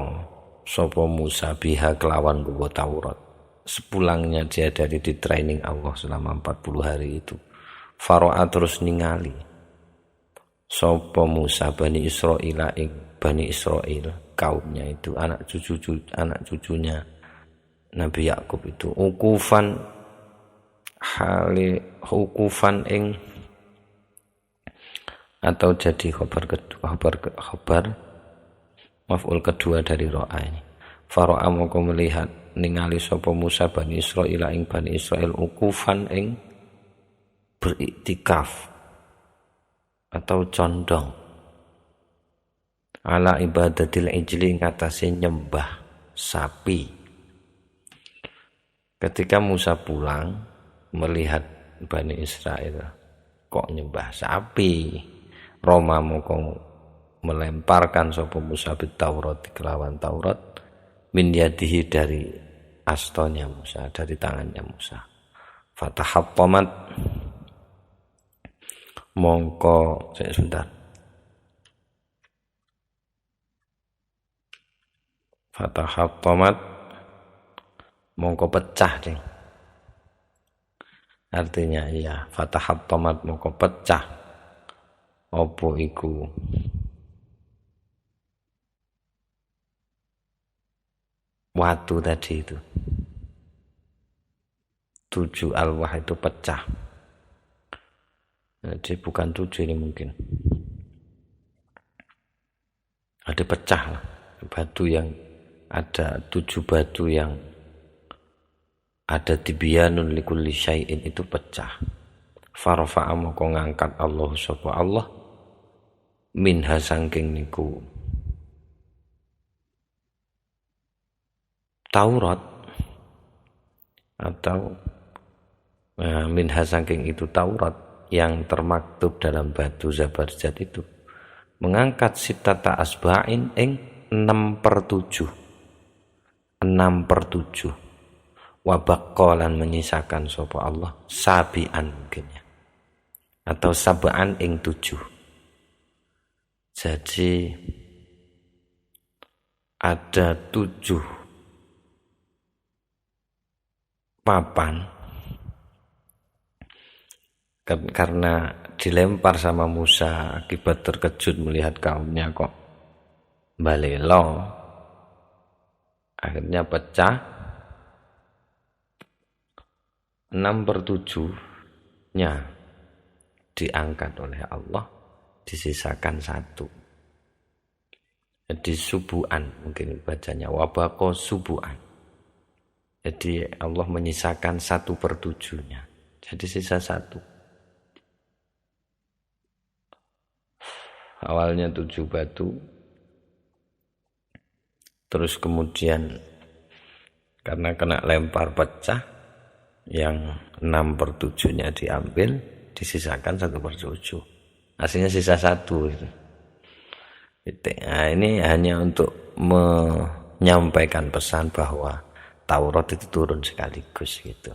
sapa Musa biha kelawan nggawa Taurat. Sepulangnya dia dari di training Allah selama 40 hari itu. Fara'a terus ningali sapa Musa Bani Israil ing Bani Israil kaumnya itu anak cucunya Nabi Yakub itu ukufan ing atau jadi khobar maf'ul kedua dari ro'a ini. Fara'a moko melihat ningali sapa Musa Bani Israil ing Bani Israil ukufan ing beriktikaf atau condong ala ibadatil ijli ngatasi nyembah sapi. Ketika Musa pulang melihat Bani Israel kok nyembah sapi, Roma moko melemparkan sapa Musa bit Taurat kelawan Taurat min yadihi dari astonya Musa, dari tangannya Musa. Fatahattamat mongko sebentar. Fatahattamat mongko pecah ding. Artinya ya fatahattamat mongko pecah opo iku watu tadi itu. 7 alwah itu pecah. Jadi bukan 7 ini mungkin. Ada pecah lah. Batu yang ada 7 batu yang ada tibyanun likulli syai'in itu pecah. Farafa'a moko ngangkat Allah sapa Allah minha sangking niku Taurat atau minha sangking itu Taurat yang termaktub dalam batu zabarjat itu mengangkat sitata asba'in ing 6/7 wabaqalan menyisakan sapa Allah sabian mungkinnya atau sabaan ing 7. Jadi ada 7 papan karena dilempar sama Musa akibat terkejut melihat kaumnya kok balelo, akhirnya pecah. 6/7-nya diangkat oleh Allah, disisakan 1. Jadi subuan mungkin bacanya, wabako subuan. Jadi Allah menyisakan 1/7-nya. Jadi sisa 1. Awalnya 7 batu. Terus kemudian karena kena lempar pecah, yang 6/7-nya diambil, disisakan 1/7. Aslinya sisa 1 itu. Nah, ini hanya untuk menyampaikan pesan bahwa Taurat itu turun sekaligus gitu.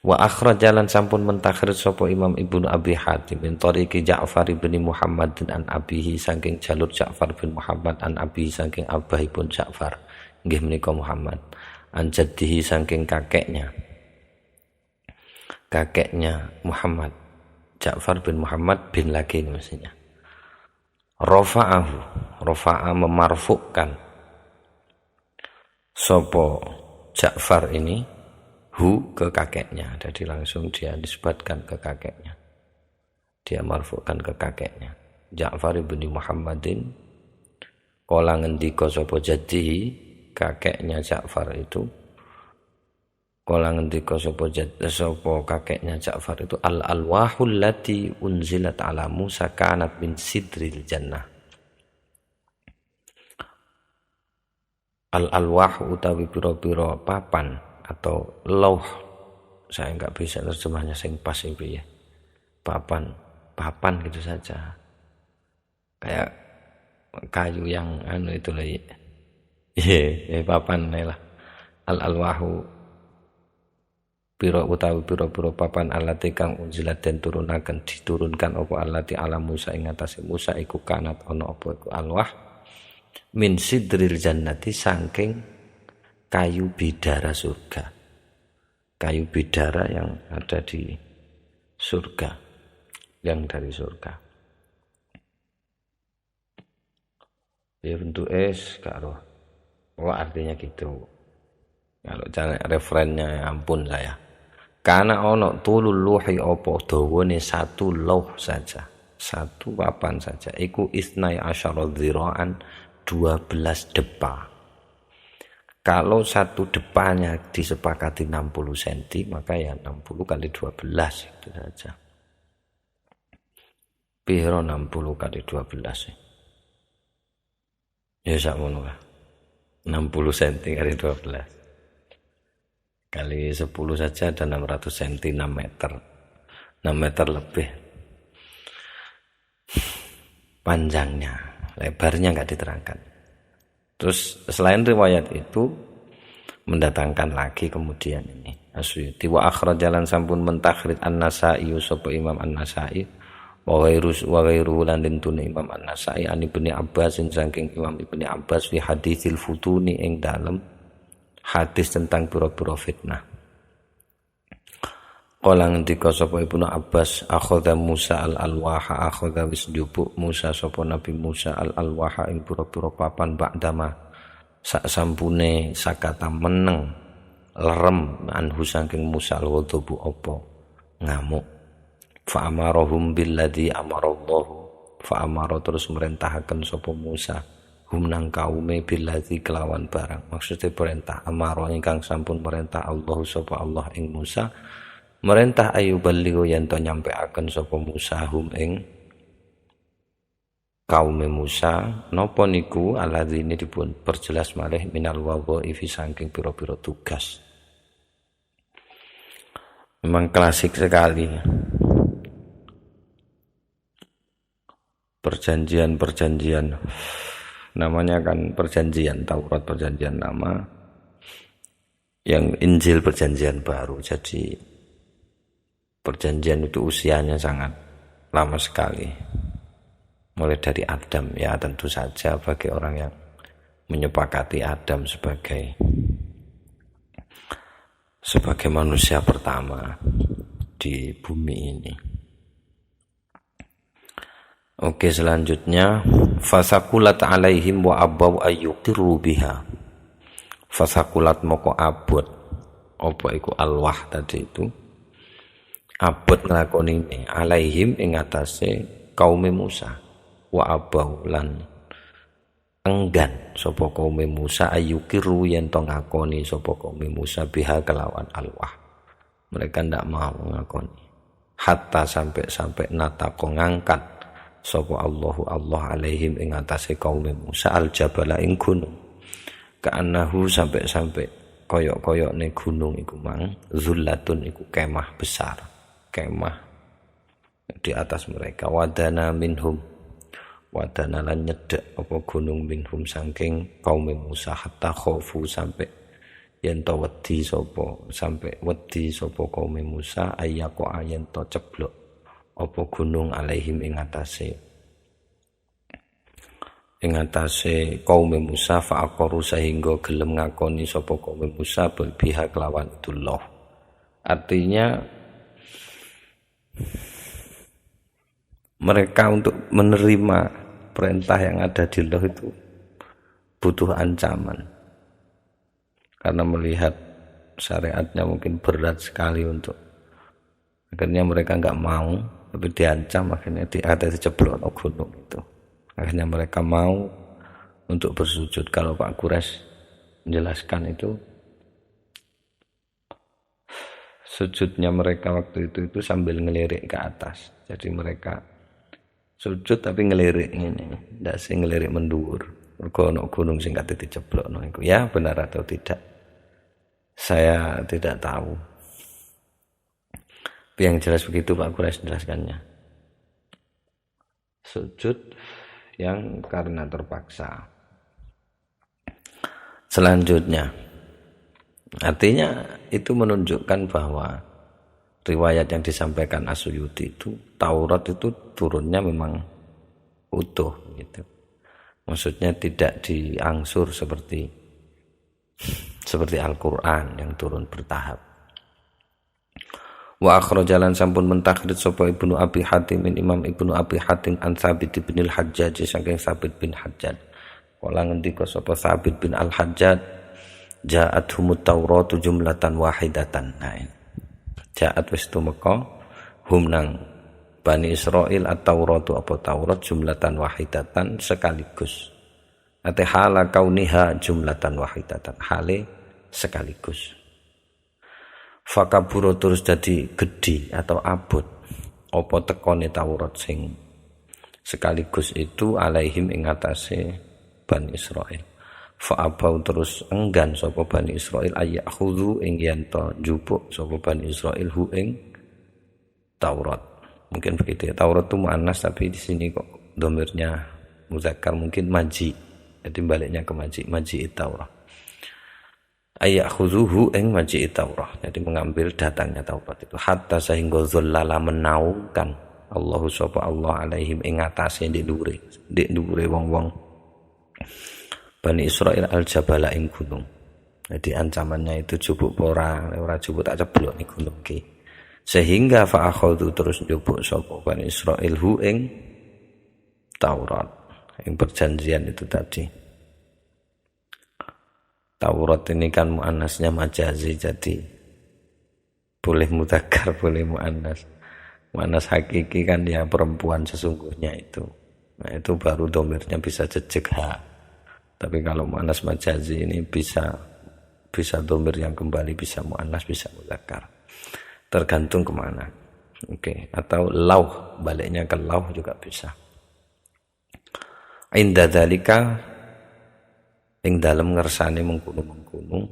Wa akhrajalan sampun mentakhrij sapa Imam Ibnu Abi Hatim min tariqi Ja'far bin Muhammad an abihi saking jalur Ja'far bin Muhammad an abihi saking abahipun Ja'far nggih menika Muhammad an jaddihi saking kakeknya Muhammad Ja'far bin Muhammad bin lagi maksudnya rafa'a memarfukkan sopo Ja'far ini hu ke kakeknya, jadi langsung dia nisbatkan ke kakeknya, dia marfukkan ke kakeknya. Ja'far bin Muhammadin kala ngendika sapa jaddihi kakeknya Ja'far itu, kala ngendika sapa kakeknya Ja'far itu al-alwahul lati unzilat ala Musa kanat min sidril jannah. Al-alwah utawi pira-pira papan atau lauh, saya enggak bisa terjemahnya sing pas iki ya. Papan gitu saja. Kayak kayu yang anu itu lah. Iya, papan lah. Al-alwahu pira papan alati kang unzilat den diturunkan apa alati ala Musa ing atase Musa iku kanat ana apa iku alwah min sidril jannati saking kayu bidara surga. Kayu bidara yang ada di surga, yang dari surga. Ya bentuk es karo. Oh artinya gitu. Kalau cara referennya ya ampun saya. Karena ono tulul luhi opo dawane 1 lauh saja. 1 papan saja. Iku isnai asyara dziraan 12 depa. Kalau 1 depannya disepakati 60 cm, maka ya 60 kali 12 itu saja. Piro 60 kali 12 ya sakmono lah. 60 cm kali 12. Kali 10 saja ada 600 cm, 6 meter. 6 meter lebih. Panjangnya, lebarnya enggak diterangkan. Terus selain riwayat itu mendatangkan lagi kemudian ini Asyuyuti wa akhrajalan sampun mentakhrij An-Nasa'i sapa Imam An-Nasa'i wa ghairu lan tune Imam An-Nasa'i an Ibnu Abbas saking Imam Ibnu Abbas fi haditsil futuni ing dalem hadis tentang pura-pura fitnah. Kala ngendika sapa Ibnu Abbas akhadha Musa al-alwaha akhadha wis njupuk Musa sapa Nabi Musa al-alwaha ing pura-pura papan ba'dama sak sampune sakata meneng lerem anhu saking Musa al-ghadabu apa ngamuk fa amarahum billadzi amarallahu fa amara terus merintahaken sapa Musa hum nang kaume billadzi kelawan barang maksudnya perintah amara ingkang sampun merintah Allah sapa Allah ing Musa merintah ayu baligo yen to nyampeaken sapa Musa hum ing kaum Musa napa niku aladzine dipun perjelas malih minal wadhaifi saking pira-pira tugas. Memang klasik sekali perjanjian namanya kan perjanjian Taurat, perjanjian lama, yang Injil perjanjian baru. Jadi perjanjian itu usianya sangat lama sekali, mulai dari Adam. Ya tentu saja bagi orang yang menyepakati Adam sebagai manusia pertama di bumi ini. Oke, selanjutnya fasakulat alaihim wa abaw ayyuqirru biha. Fasakulat moko abot apa iku alwah tadi itu abot nglakoni ini alaihim ing atase kaum Musa wa abaw lan enggan sapa kaum Musa ayukiru yen to ngakoni sapa kaum Musa biha kelawan alwah. Mereka ndak mau ngakoni. Hatta sampai natako ngangkat sapa Allah alaihim ing atase kaum Musa aljabala ing gunung. Ka'annahu sampai koyok-koyokne gunung iku mang zullatun iku kemah besar. Kemah di atas mereka wadana lan nyedek apa gunung minhum saking kaum Musa hatta khofu sampai yen to wedi sapa kaum Musa ayyako yen to ceblok apa gunung alaihim ing atase kaum Musa fa'aqaru sehingga gelem ngakoni sapa kaum Musa biha kelawan itullah. Artinya mereka untuk menerima perintah yang ada di Allah itu butuh ancaman. Karena melihat syariatnya mungkin berat sekali untuk akhirnya mereka enggak mau, tapi diancam akhirnya diceblok gunung itu. Akhirnya mereka mau untuk bersujud. Kalau Pak Quraisy menjelaskan itu sujudnya mereka waktu itu sambil ngelirik ke atas. Jadi mereka sujud tapi ngelirik ini, ndak sing ngelirik menduwur. Mergo ono gunung sing kate diceblokno iku. Ya benar atau tidak? Saya tidak tahu. Tapi yang jelas begitu Pak Quraisy menjelaskannya. Sujud yang karena terpaksa. Selanjutnya, artinya itu menunjukkan bahwa riwayat yang disampaikan As-Suyuti itu Taurat itu turunnya memang utuh gitu. Maksudnya tidak diangsur seperti Al-Qur'an yang turun bertahap. Wa akhrajalan sampun mentakhrij sapa Ibnu Abi Hatim Imam Ibnu Abi Hatim an Tsabit bin Al-Hajjaj saking Tsabit bin Hajjaj. Kala ngendika sapa Tsabit bin Al-Hajjaj ja'athumut Tauratu jumlatan wahidatan. Nah, ja'at wis tumeka hum nang Bani Israil at-Tauratu apa Taurat jumlatan wahidatan sekaligus. Ate hala kauniha jumlatan wahidatan hale sekaligus. Fakaburo terus jadi gede atau abot apa tekone Taurat sing sekaligus itu alaihim ing atase Bani Israil. Fa'abau terus enggan sapa Bani Israil ayakhudhu ing yen to njupuk sapa Bani Israil hu ing Taurat. Mungkin begitu ya. Taurat itu muannas tapi di sini kok dhamirnya muzakkar mungkin maji. Jadi baliknya ke maji Taurat. Ayakhudhuhu ing maji Taurat. Jadi mengambil datangnya Taurat itu hatta sehingga zallala menaungkan Allahu sapa Allah alaihim ing atase ndek dhuwure wong-wong Bani Israil al-jabala ing gunung. Jadi ancamannya itu jupuk ora jupuk tak ceblok ning gunung ki. Sehingga fa'akhadhu terus njupuk sapa Bani Israil hu ing Taurat. Yang perjanjian itu tadi. Taurat ini kan muannasnya majazi, jadi boleh mudzakkar, boleh muannas. Muannas hakiki kan ya perempuan sesungguhnya itu. Nah, itu baru domirnya bisa jejeg ha. Tapi kalau muannas majazi ini bisa domir yang kembali, bisa muannas, bisa mudzakkar. Tergantung kemana. Oke, atau lauh, baliknya ke lauh juga bisa. Inda dzalika ing dalem ngersane mengkono-mengkono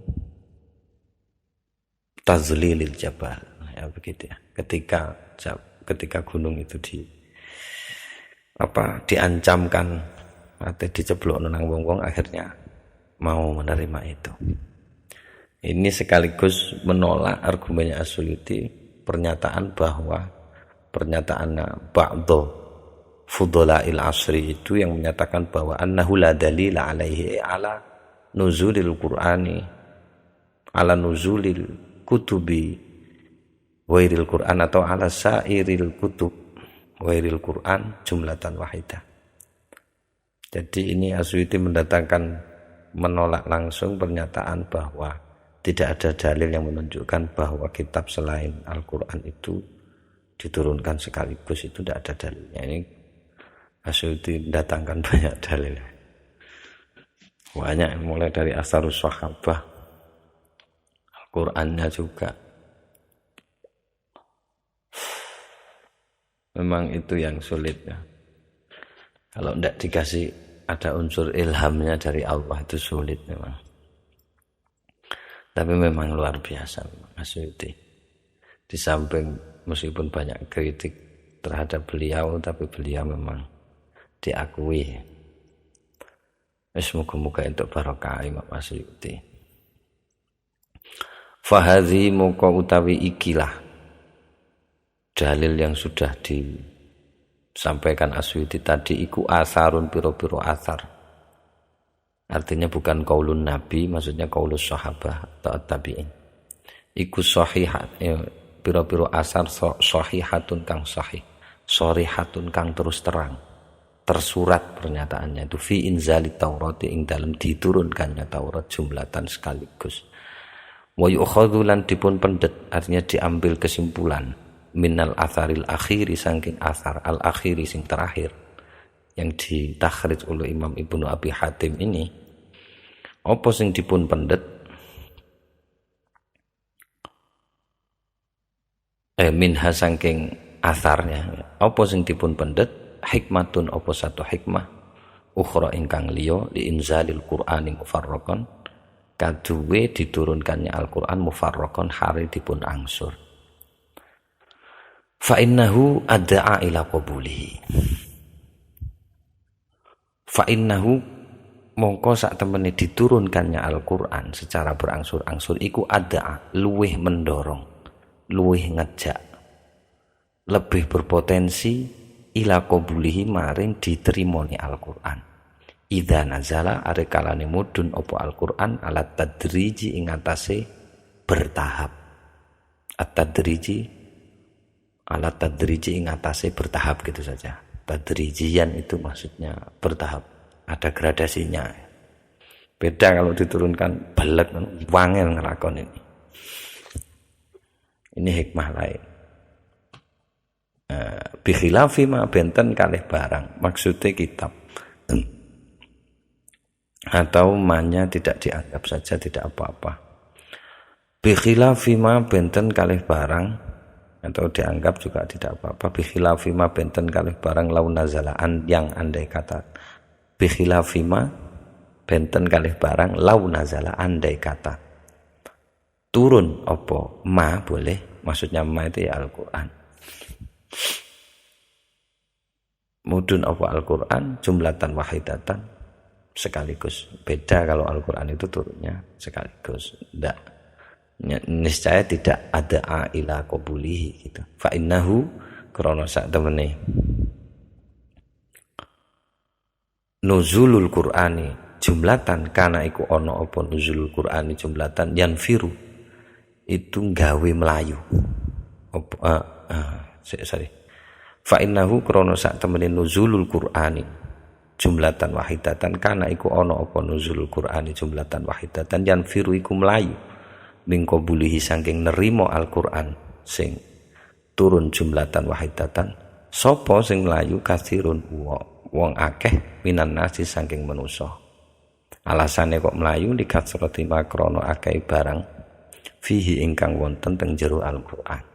tazlilil jabal. Ya begitu ya. Ketika gunung itu diancamkan atau diceblok nang wong-wong akhirnya mau menerima itu. Ini sekaligus menolak argumennya As-Suyuti pernyataan ba'dhu fudola'il asri itu yang menyatakan bahwa annahu la dalila alaihi ala nuzulil qur'ani ala nuzulil kutubi wairil qur'an atau ala sairil kutub wairil qur'an jumlatan wahidah. Jadi ini As-Suyuti menolak langsung pernyataan bahwa tidak ada dalil yang menunjukkan bahwa kitab selain Al-Qur'an itu diturunkan sekaligus, itu tidak ada dalilnya. Ini As-Suyuti mendatangkan banyak dalil. Banyak, mulai dari Asarus Sahabah, Al-Qur'annya juga. Memang itu yang sulit ya. Kalau tidak dikasih ada unsur ilhamnya dari Allah itu sulit memang. Tapi memang luar biasa Mas Suyuti. Di samping meskipun banyak kritik terhadap beliau, tapi beliau memang diakui. Semoga-moga untuk barokah Mas Suyuti. Fahadhi moko utawi ikilah dalil yang sudah disampaikan Asyuti tadi iku asarun piro-piro asar. Artinya bukan qaulun nabi, maksudnya qaulus sahabah atau tabi'in. Iku sahihat, piro-piro asar sahihatun kang sahih, sharihatun kang terus terang. Tersurat pernyataannya itu fi inzali Taurat ing dalam diturunkannya Taurat jumlatan sekaligus. Wa yu'khadhu lan dipun pendet, artinya diambil kesimpulan minal atharil akhiri saking athar al akhiri sing terakhir yang ditakhrij oleh Imam Ibnu Abi Hatim ini. Apa sing dipun pendet minha saking atharnya, apa sing dipun pendet hikmatun, apa satu hikmah ukhra ingkang liya li inzalil Qur'ani mufarraqan kaduwe diturunkannya Al-Qur'an mufarraqan hari dipun angsur. Fa innahu ad'a ila qabulihi. Fa innahu mongko sak temene diturunkannya Al-Qur'an secara berangsur-angsur iku ad'a, luweh mendorong, luweh ngejak, lebih berpotensi ila qabulihi maring diterimoni Al-Qur'an. Idza nazala are kalane mudhun apa Al-Qur'an alat tadriji ing atase bertahap. At-tadriji alat tadriji ing atase bertahap gitu saja. Tadrijian itu maksudnya bertahap, ada gradasinya. Beda kalau diturunkan belek wangel ngelakon ini. Ini hikmah lain. Bi khilafi ma benten kalih barang, maksudnya kitab. Atau manya tidak dianggap saja tidak apa-apa. Bi khilafi ma benten kalih barang, atau dianggap juga tidak apa-apa. Bikhilafima benten kalih barang lau nazalaan yang andai kata. Bikhilafima benten kalih barang lau nazala andai kata. Turun opo ma boleh, maksudnya ma itu ya Al-Qur'an. Mudun opo Al-Qur'an jumlatan wahidatan sekaligus. Beda kalau Al-Qur'an itu turunnya sekaligus. Tidak. Niscaya tidak ada ila qabulihi gitu. Fa innahu krana sak temene nuzulul Qur'ani jumlatan kana iku ana apa nuzulul Qur'ani jumlatan yanfiru itu gawe melayu. Fa innahu krana sak temene nuzulul Qur'ani jumlatan wahidatan kana iku ana apa nuzulul Qur'ani jumlatan wahidatan yanfiru iku melayu mingko bulihi saking nerimo Al-Qur'an sing turun jumlatan wahidatan sapa sing mlayu kathirun wong akeh minan nasi saking manusa. Alasane kok mlayu likasrati makrono akeh barang fihi ingkang wonten teng jero Al-Qur'an.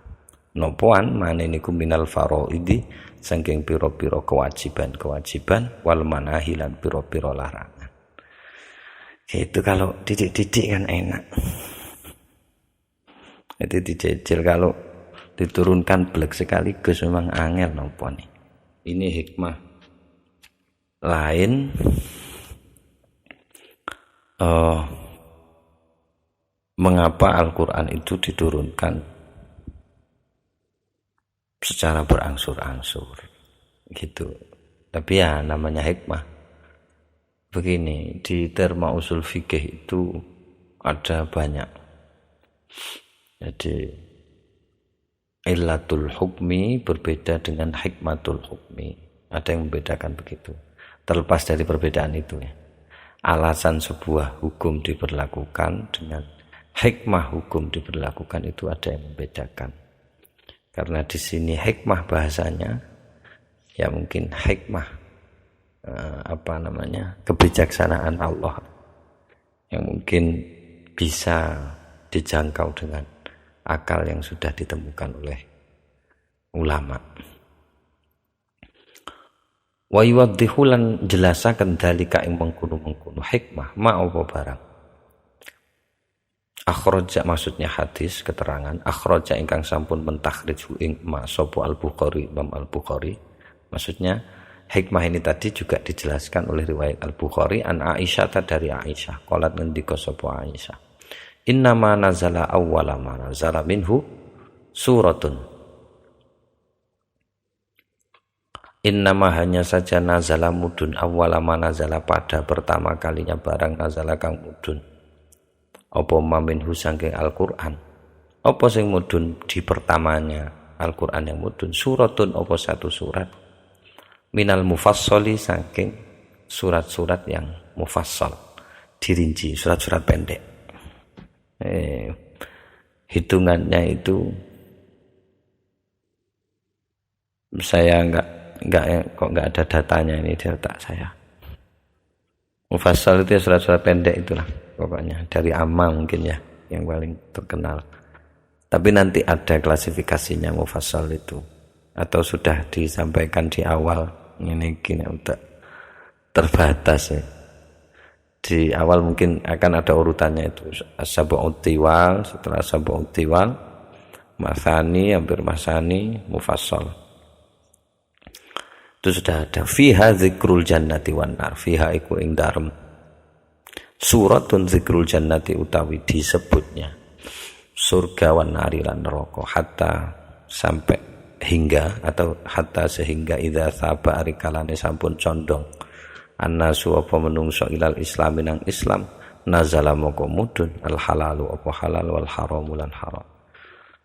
Nopoan mane niku minal faraidi saking pira-pira kewajiban wal manahi lan pira-pira larangan. Itu kalau didik-didik kan enak. Itu dijejel, kalau diturunkan blek sekaligus memang angel nopo nih. Ini hikmah lain mengapa Al-Qur'an itu diturunkan secara berangsur-angsur gitu. Tapi ya namanya hikmah. Begini, di terma usul fikih itu ada banyak. Jadi illatul hukmi berbeda dengan hikmatul hukmi. Ada yang membedakan begitu. Terlepas dari perbedaan itu ya. Alasan sebuah hukum diberlakukan dengan hikmah hukum diberlakukan itu ada yang membedakan. Karena di sini hikmah bahasanya ya mungkin hikmah kebijaksanaan Allah yang mungkin bisa dijangkau dengan akal yang sudah ditemukan oleh ulama. Wa yuwaddihu lan jelasaken dalika ing mengkono-mengkono hikmah ma apa barang. Akhraja maksudnya hadis keterangan akhraja ingkang sampun mentakhrij ing ma sapa Al-Bukhari Imam Al-Bukhari. Maksudnya hikmah ini tadi juga dijelaskan oleh riwayat Al-Bukhari an Aisyah dari Aisyah qalat ngendika sapa Aisyah innama nazala awwala ma nazala minhu suratun. Innama hanya saja nazala mudun awwala ma nazala pada pertama kalinya barang nazala kang mudun apa maminhu saking Al-Qur'an. Apa sing mudun di pertamanya Al-Qur'an yang mudun suratun apa satu surat minal mufassali saking surat-surat yang mufassal dirinci, surat-surat pendek. Hitungannya itu saya enggak ada datanya ini di otak saya. Mufassal itu ya surat-surat pendek itulah pokoknya, dari amma mungkin ya yang paling terkenal. Tapi nanti ada klasifikasinya mufassal itu, atau sudah disampaikan di awal ini gini untuk terbatas ya. Di awal mungkin akan ada urutannya itu as-sab'ut tiwal, setelah sab'ut tiwal masani, hampir masani, mufassal. Itu sudah ada fiha zikrul jannati wan nar, fiha iku ing dalem suratun zikrul jannati utawi disebutnya surga wan nari lan neraka hatta sampai hingga atau hatta sehingga idza saba arikalane sampun condong annasu apa menungso ilal islami nang Islam nazala moko mudun al halalu apa halal wal haramu lan haram.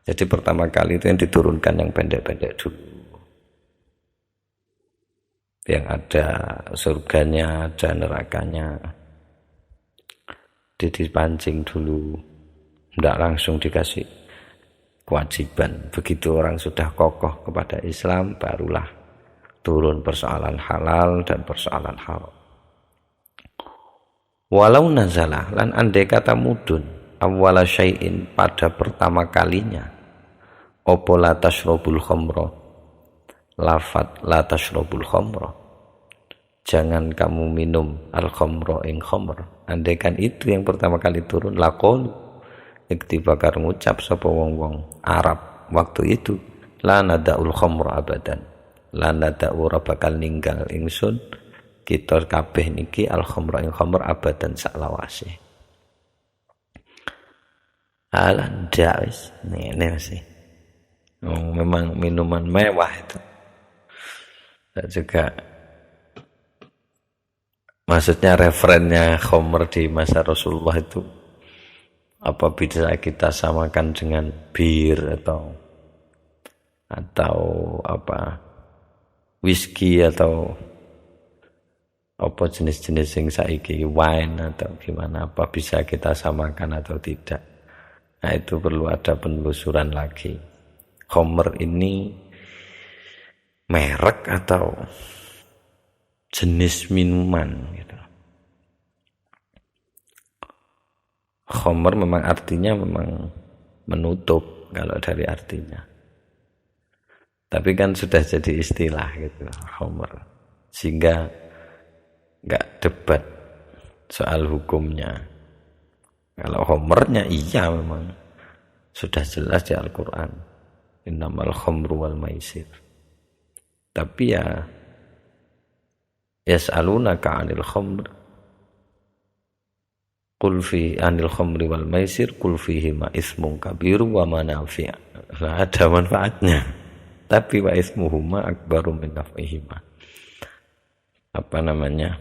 Jadi pertama kali itu yang diturunkan yang pendek-pendek dulu, yang ada surganya, ada nerakanya, dipancing dulu, tidak langsung dikasih kewajiban. Begitu orang sudah kokoh kepada Islam, barulah turun persoalan halal dan persoalan haram. Walau nazalah lan andai kata mudun awwala syai'in pada pertama kalinya opo la tashrabul khamra, lafat la tashrabul khamra, jangan kamu minum al khamra ing khamr. Andaikan itu yang pertama kali turun laqul iktibakar ngucap sapa wong-wong Arab waktu itu la nadaul khamra abadan, la nadau ora bakal ninggal ingsun kita kabeh niki al khamra ing khamr abadan saklawase. Alah wis ngene sih. Memang minuman mewah itu. Dan juga maksudnya referennya khamr di masa Rasulullah itu apa bisa kita samakan dengan bir atau apa whisky atau apa jenis-jenis yang saiki wine atau gimana, apa bisa kita samakan atau tidak. Nah itu perlu ada penelusuran lagi. Khamr ini merek atau jenis minuman gitu. Khamr memang artinya memang menutup kalau dari artinya. Tapi kan sudah jadi istilah gitu, khamr. Sehingga enggak debat soal hukumnya. Kalau khamrnya iya memang sudah jelas di Al-Qur'an. Innamal khamru wal maisir. Tapi ya yas'alunaka 'anil khamr qul fi 'anil khamri wal maisir qul fihima ismun kabirun wa manafi'. Nah, ada manfaatnya. Tapi wa ismuhuma akbaru min naf'ihima. Apa namanya?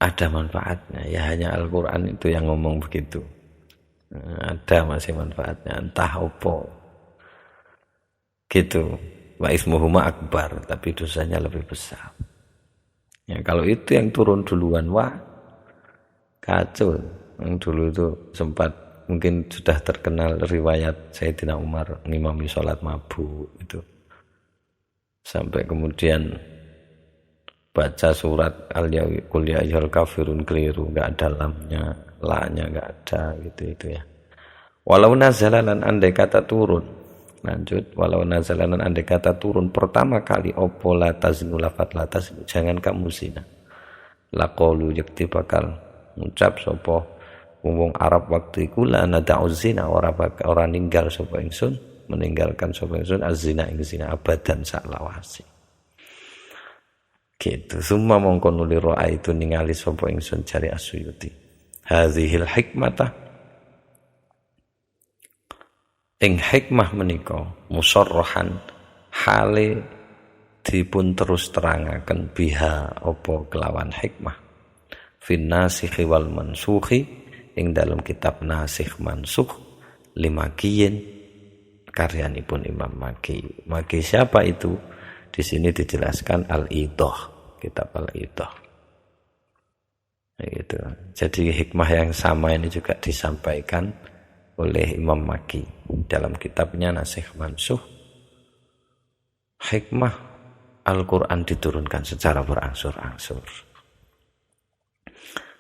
Ada manfaatnya. Ya hanya Al-Qur'an itu yang ngomong begitu. Ada masih manfaatnya, entah apa gitu. Wa ismuhuma akbar, tapi dosanya lebih besar. Ya kalau itu yang turun duluan, wah kacau. Yang dulu itu sempat mungkin sudah terkenal riwayat Sayyidina Umar ngimami sholat mabuk itu, sampai kemudian baca surat Qul ya ayyuhal kafirun keliru, enggak ada lamnya, la-nya enggak ada gitu itu ya. Walau nazalalan andai kata turun. Lanjut, walau nazalalan andai kata turun pertama kali opo la taznu lafat la taznu, jangan kamu zina. Laqalu yakti bakal ngucap sapa wong Arab waktu iku la nada'u zina, ora ninggal sapa ingsun, meninggalkan sapa ingsun az-zina ing zina abadan sak lawase. Gitu. Summa mongko nuli roa itu ningali sapa ingsun jari Asyuyuti. Hadzihil hikmata ing hikmah menika musarrahan hale dipun terus terangaken biha apa kelawan hikmah fin nasikhi wal mansukhi ing dalam kitab nasikh mansukh limakiyin karyanipun Imam Maki. Maki siapa itu? Di sini dijelaskan Al-Idah, kitab Al-Idah. Gitu. Jadi hikmah yang sama ini juga disampaikan oleh Imam Maki dalam kitabnya Nasikh Mansukh. Hikmah Al-Quran diturunkan secara berangsur-angsur.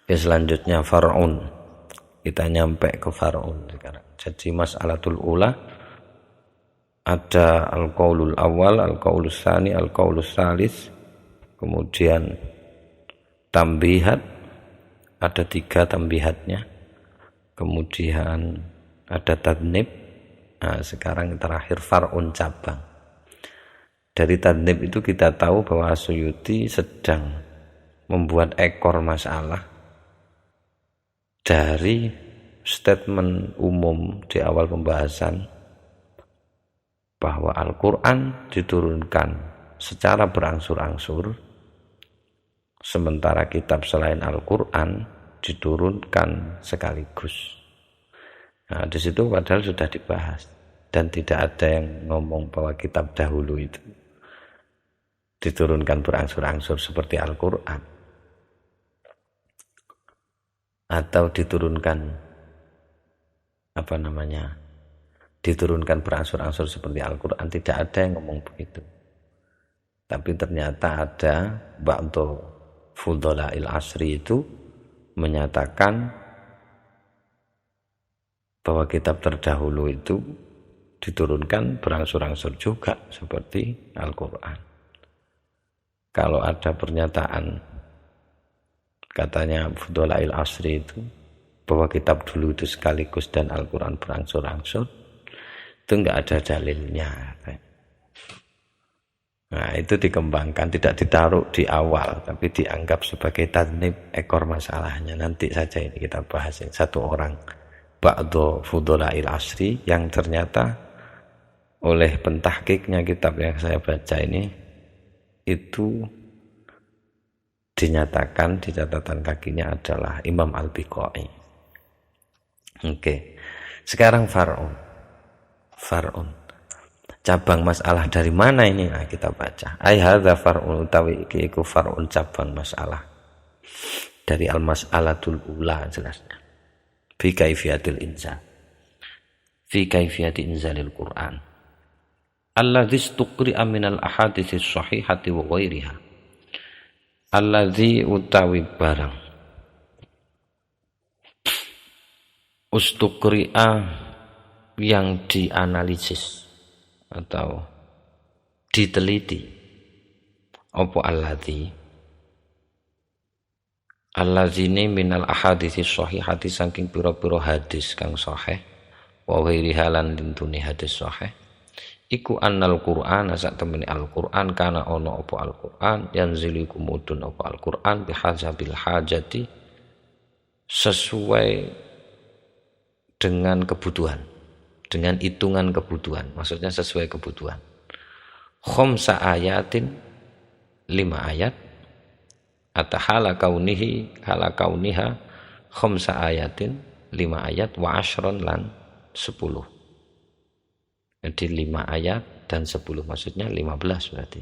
Selanjutnya Far'un. Kita nyampe ke Far'un sekarang. Jadi mas'alatul ula ada al-qaulul awal, al-qaulus tsani, al-qaulus tsalis. Kemudian tambihat, ada 3 tambihatnya. Kemudian ada tadnib. Nah, sekarang terakhir far'un cabang. Dari tadnib itu kita tahu bahwa Suyuti sedang membuat ekor masalah dari statement umum di awal pembahasan bahwa Al-Quran diturunkan secara berangsur-angsur, sementara kitab selain Al-Quran diturunkan sekaligus. Nah, di situ padahal sudah dibahas dan tidak ada yang ngomong bahwa kitab dahulu itu diturunkan berangsur-angsur seperti Al-Quran atau diturunkan diturunkan berangsur-angsur seperti Al-Quran. Tidak ada yang ngomong begitu. Tapi ternyata ada ba'du fudhala'il asri itu menyatakan bahwa kitab terdahulu itu diturunkan berangsur-angsur juga seperti Al-Quran. Kalau ada pernyataan katanya fudhala'il asri itu bahwa kitab dulu itu sekaligus dan Al-Quran berangsur-angsur, itu enggak ada dalilnya. Nah, itu dikembangkan, tidak ditaruh di awal, tapi dianggap sebagai tadnib ekor masalahnya. Nanti saja ini kita bahas satu orang ba'du fudhala'il asri yang ternyata oleh pentahkiknya kitab yang saya baca ini itu dinyatakan di catatan kakinya adalah Imam Al-Biqai. Oke. Sekarang Far'un. Cabang masalah dari mana ini? Nah, kita baca. Ai hadza far'un utawi iki iku far'un cabang masalah dari al-mas'alatul ula jelasnya. Fi kaifiyatil inzal. Fi kaifiyati inzalil Qur'an. Alladzi istuqri'a minal ahaditsis shahihati wa ghairiha. Alladzi utawi barang ustuqri'a yang dianalisis atau diteliti apa alladzine minal ahaditsis shahihati saking pira-pira hadis kang sahih wa ghairiha lan lintune hadis sahih iku annal Qur'an sak temene Al-Qur'an kana ana apa Al-Qur'an yanzilu kumudun apa Al-Qur'an bihazabil hajati sesuai dengan kebutuhan, dengan hitungan kebutuhan, maksudnya sesuai kebutuhan. Khamsa ayatin 5 ayat atau hala kauniha khamsa ayatin 5 ayat wa asyron lan 10. Jadi 5 ayat dan 10 maksudnya 15 berarti.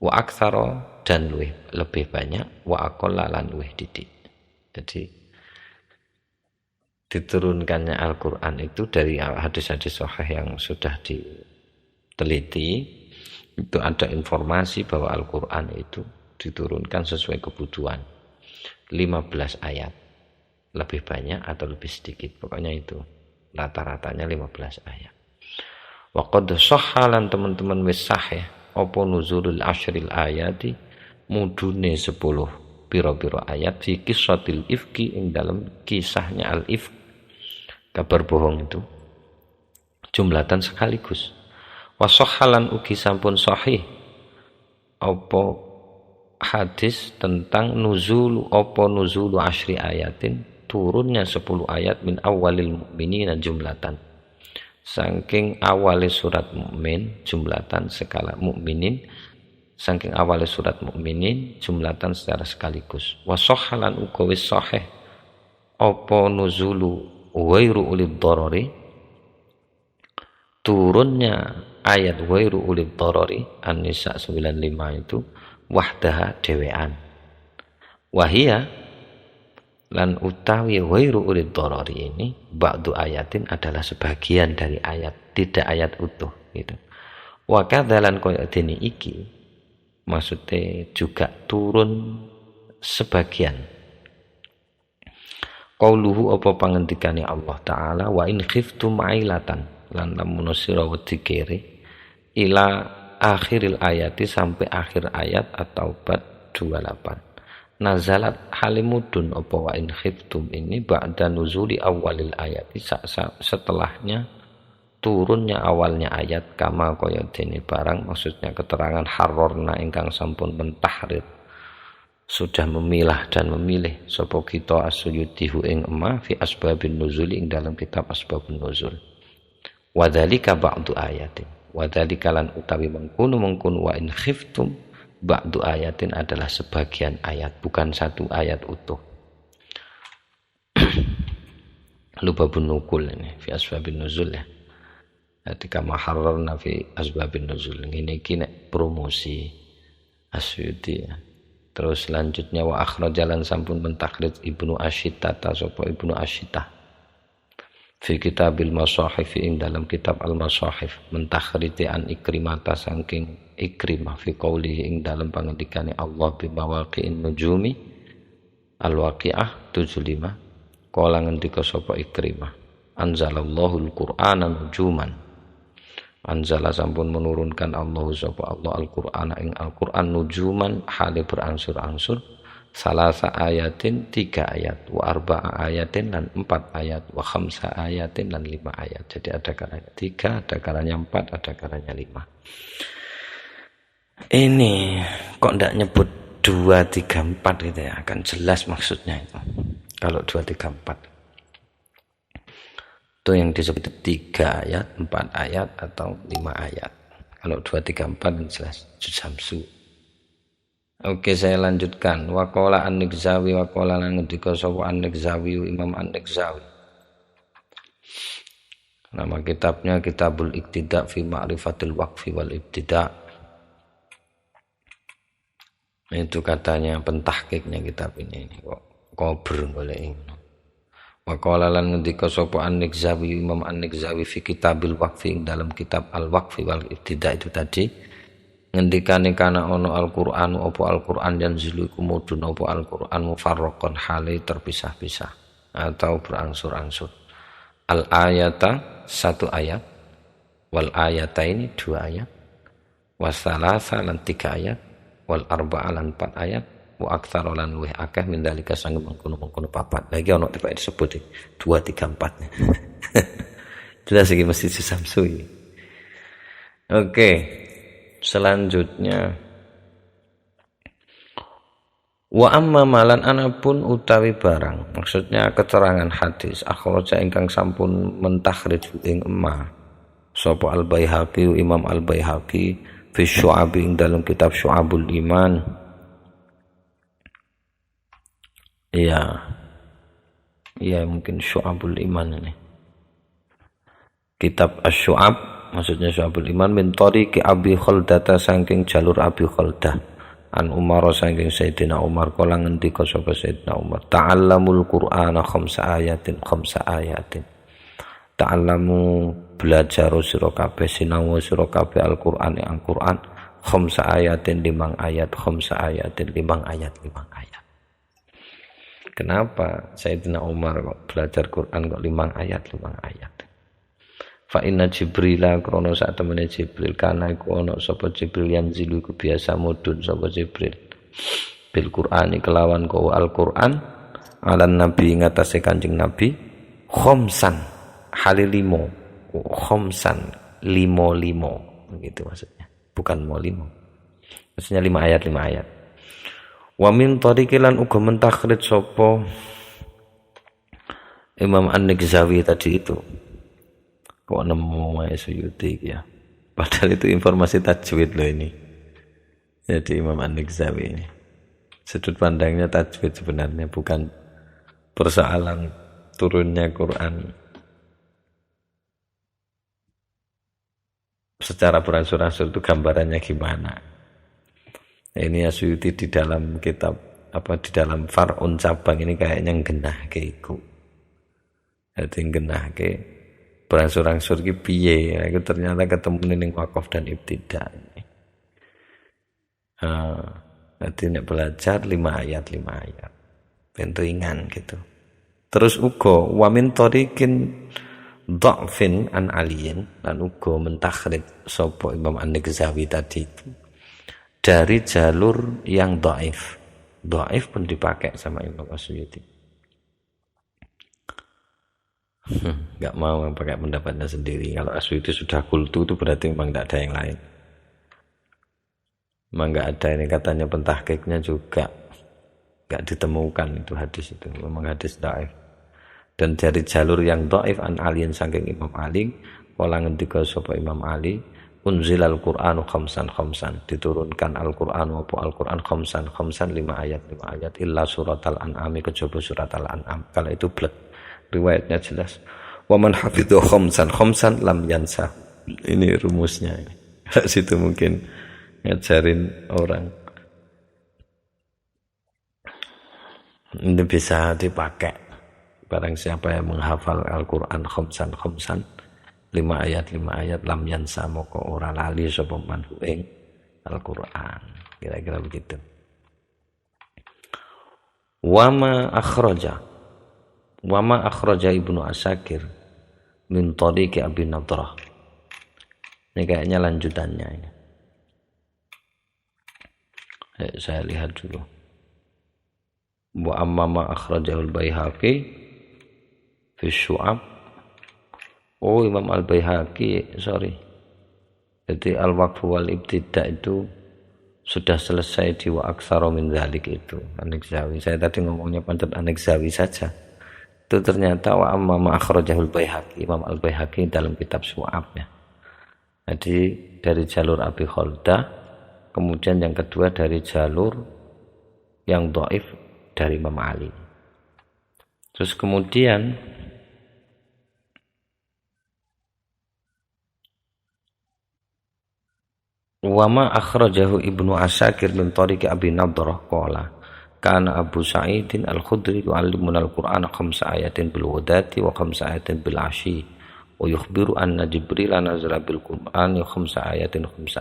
Wa aktsara dan lebih banyak, wa aqalla lan luwih didik. Jadi diturunkannya Al-Quran itu dari hadis-hadis sahih yang sudah diteliti, itu ada informasi bahwa Al-Quran itu diturunkan sesuai kebutuhan. 15 ayat. Lebih banyak atau lebih sedikit, pokoknya itu. Rata-ratanya 15 ayat. Wa qad sahhalan teman-teman wis sahih apa nuzulul asyril ayati mudune 10 pira-pira ayat fi qissatil ifki ing dalam kisahnya al-ifk, kabar bohong itu, jumlatan sekaligus. Wa sahhalan ugi sampun sahih apa hadis tentang nuzulu asyri ayatin, turunnya 10 ayat min awalil mu'minina jumlatan, saking awal surat mukmin jumlatan sekala mukminin, saking awal surat mukminin jumlatan secara sekaligus. Wa sahhalan uga wis sahih apa nuzulu ghairu ulid darari, turunnya ayat ghairu ulid darari An-Nisa 95 itu wahdaha dewean. Wahia lan utawi ghairu ulid darari ini ba'du ayatin adalah sebagian dari ayat, tidak ayat utuh gitu. Wa kadzalan kaya dene iki maksudnya juga turun sebagian. Qauluhu apa pangendikane Allah taala wa in khiftum ailatan, lan lamun sira wedi kere ila akhiril ayati sampai akhir ayat at-Taubat 28. Nazalat halimudun apa wa in khiftum ini ba'da nuzuli awalil ayati, setelahnya turunnya awalnya ayat, kama kaya dene barang, maksudnya keterangan harorna ingkang sampun mentahrir, sudah memilah dan memilih sapa kita As-Suyuti ing emma fi asbabin nuzul ing dalam kitab asbabun nuzul. Wa dzalika ba'du ayatin, wa dzalika lan utawi mengkono wa in khiftum ba'du ayatin adalah sebagian ayat, bukan satu ayat utuh. Lubabun nukul ini fi asbabin nuzul ya. Ketika maharrarna fi asbabin nuzul ini kini promosi Asyuti ya. Terus selanjutnya wa akhrajalan sampun mentakhrij Ibnu Asyitah sapa Ibnu Asyitah fi kitabil masahif ing dalam kitab al-masahif mentakhrij an Ikrimah saking Ikrimah fi qauli ing dalam pangendikane Allah bi mawaqi'in nujumi al-waqi'ah 75 kala ngendika sapa Ikrimah anzalallahu al-Qur'ana nujuman, anzala sampun menurunkan Allah sapa Allah Al-Qur'an ing Al-Qur'an nujuman hale berangsur-angsur, salasa ayatin 3 ayat, wa arba'a ayatin lan 4 ayat, wa khamsa ayatin lan 5 ayat. Jadi ada kalanya 3, ada kalanya 4, ada kalanya 5. Ini kok ndak nyebut 2, 3, 4 gitu ya, akan jelas maksudnya itu. Kalau 2, 3, 4 itu yang disebut 3 ayat, 4 ayat atau 5 ayat. Kalau 2, 3, 4 jelas Samsu. Oke, saya lanjutkan. Wa qala An-Nikzawi wa qala lan ngendika sapa An-Nikzawi Imam An-Nikzawi. Nama kitabnya Kitabul Iqtida fi Ma'rifatil Waqfi wal Ibtida. Itu katanya pentahkiknya kitab ini. Kok kober golek ini. Wa qala lan ngendika sapa An-Nikzawi Imam An-Nikzawi fi Kitabil Waqfi dalam kitab Al-Waqfi wal Ibtida itu tadi ngendikane kana ono Al-Qur'an apa Al-Qur'an yanzilu kumudun apa Al-Qur'an mufarraqan hale terpisah-pisah atau berangsur-angsur. Al-ayata 1 ayat, wal ayata ini 2 ayat, wasalasa lan 3 ayat, wal arba'a lan 4 ayat, wa aktsara lan luwih akeh min dalika sange mengkono-mengkono papat. Lagi ono tiba disebut 2, 3, 4. Jelas iki mesti Samsu iki. Oke. Selanjutnya wa amma malan anapun utawi barang, maksudnya keterangan hadis akhraja ingkang sampun mentakhrij ing emma sapa Al-Baihaqi Imam Al-Baihaqi fi Syu'ab ing dalam kitab Syu'abul Iman. Iya mungkin Syu'abul Iman ini. Kitab Asy-Syu'ab maksudnya Syu'abul Iman min tariqi Abi Khaldah saking jalur Abi Khaldah an Umar saking Sayyidina Umar kala ngendika sapa Sayyidina Umar ta'allamul Qur'ana khamsa ayatin ta'allamu belajar sira kabeh sinau sira kabeh Al-Qur'an Al-Qur'an khamsa ayatin 5 ayat, khamsa ayatin 5 ayat, 5 ayat. Kenapa Sayyidina Umar kok belajar Quran kok 5 ayat, 5 ayat? Fa inna Jibrila krono sak temene Jibril kana iku ana sapa Jibril yang zilu iku biasa mudhun sapa Jibril bil Qur'ani kelawan ko Al-Qur'an alan nabi ngatasé Kanjeng Nabi khamsan halilimo khamsan limo begitu maksudnya, bukan mau limo, maksudnya 5 ayat 5 ayat. Wa min tariqilan uga mentakhrij sapa Imam An-Nigzawi tadi itu. Kok nemu Suyuti ya, padahal itu informasi tajwid loh ini. Jadi Imam An-Nigzawi ini sudut pandangnya tajwid sebenarnya, bukan persoalan turunnya Quran secara beransur-ansur itu gambarannya gimana. Ini Suyuti di dalam kitab di dalam Far'un cabang ini kayaknya genah ke iku. Jadi genah ke beransur-ansur ki piye, itu ternyata ketemu ning wakaf dan ibtida. Nanti nek belajar 5 ayat ben ringan gitu. Terus uga wa min tariqin dha'fin an aliyin, lan uga mentakhrij sapa Imam An-Nigzawi tadi itu dari jalur yang dhaif. Dhaif pun dipakai sama Imam Asyuyuti. Nggak mau pakai pendapatnya sendiri. Kalau Asyuyuti sudah kultu itu berarti memang tidak ada yang lain. Memang nggak ada, ini katanya pentahkiknya juga nggak ditemukan itu hadis itu, memang hadis dhaif. Dan dari jalur yang dhaif an aliin saking Imam Ali, kala ngendika sapa Imam Ali, unzilal Qur'anu khamsan, diturunkan Al-Qur'an apa Al-Qur'an khamsan 5 ayat illa surat Al-An'am, kejaba surat Al-An'am. Kalau itu blek, riwayatnya jelas. Wa man hafidhu khamsan lam yansa. Ini rumusnya ini. Situ mungkin ngajarin orang. Ini bisa dipakai. Barang siapa yang menghafal Al-Qur'an khamsan 5 ayat lam yansa moko ora lali sapa man ing Al-Qur'an. Kira-kira begitu. Wa ma akhraja Ibnu Asakir min tariqi Abi Nadrah. Ini kayaknya lanjutannya ini. Saya lihat dulu. Wa amma ma akhrajahu al-Baihaqi fi Syu'ab. Oh, Imam Al-Baihaqi, sorry. Jadi al-waqf wal ibtida itu sudah selesai di wa aktsara min dzalik itu. An-Nigzawi. Saya tadi ngomongnya pancet An-Nigzawi saja. Itu ternyata wa amma ma akhrajahul Baihaqi, Imam Al-Baihaqi dalam kitab Syu'ab-nya. Jadi dari jalur Abi Khaldah, kemudian yang kedua dari jalur yang dhaif dari Imam Ali. Terus kemudian wa ma akhrajahu Ibnu Asakir min tariqi Abi Nadrah qala kana Abu Sa'idin Al-Khudri yu'allimuna al-Qur'ana 5 ayatin bil ghadati wa 5 ayatin bil 'ashyi wa yukhbiru anna Jibril nazala bil Qur'ani 5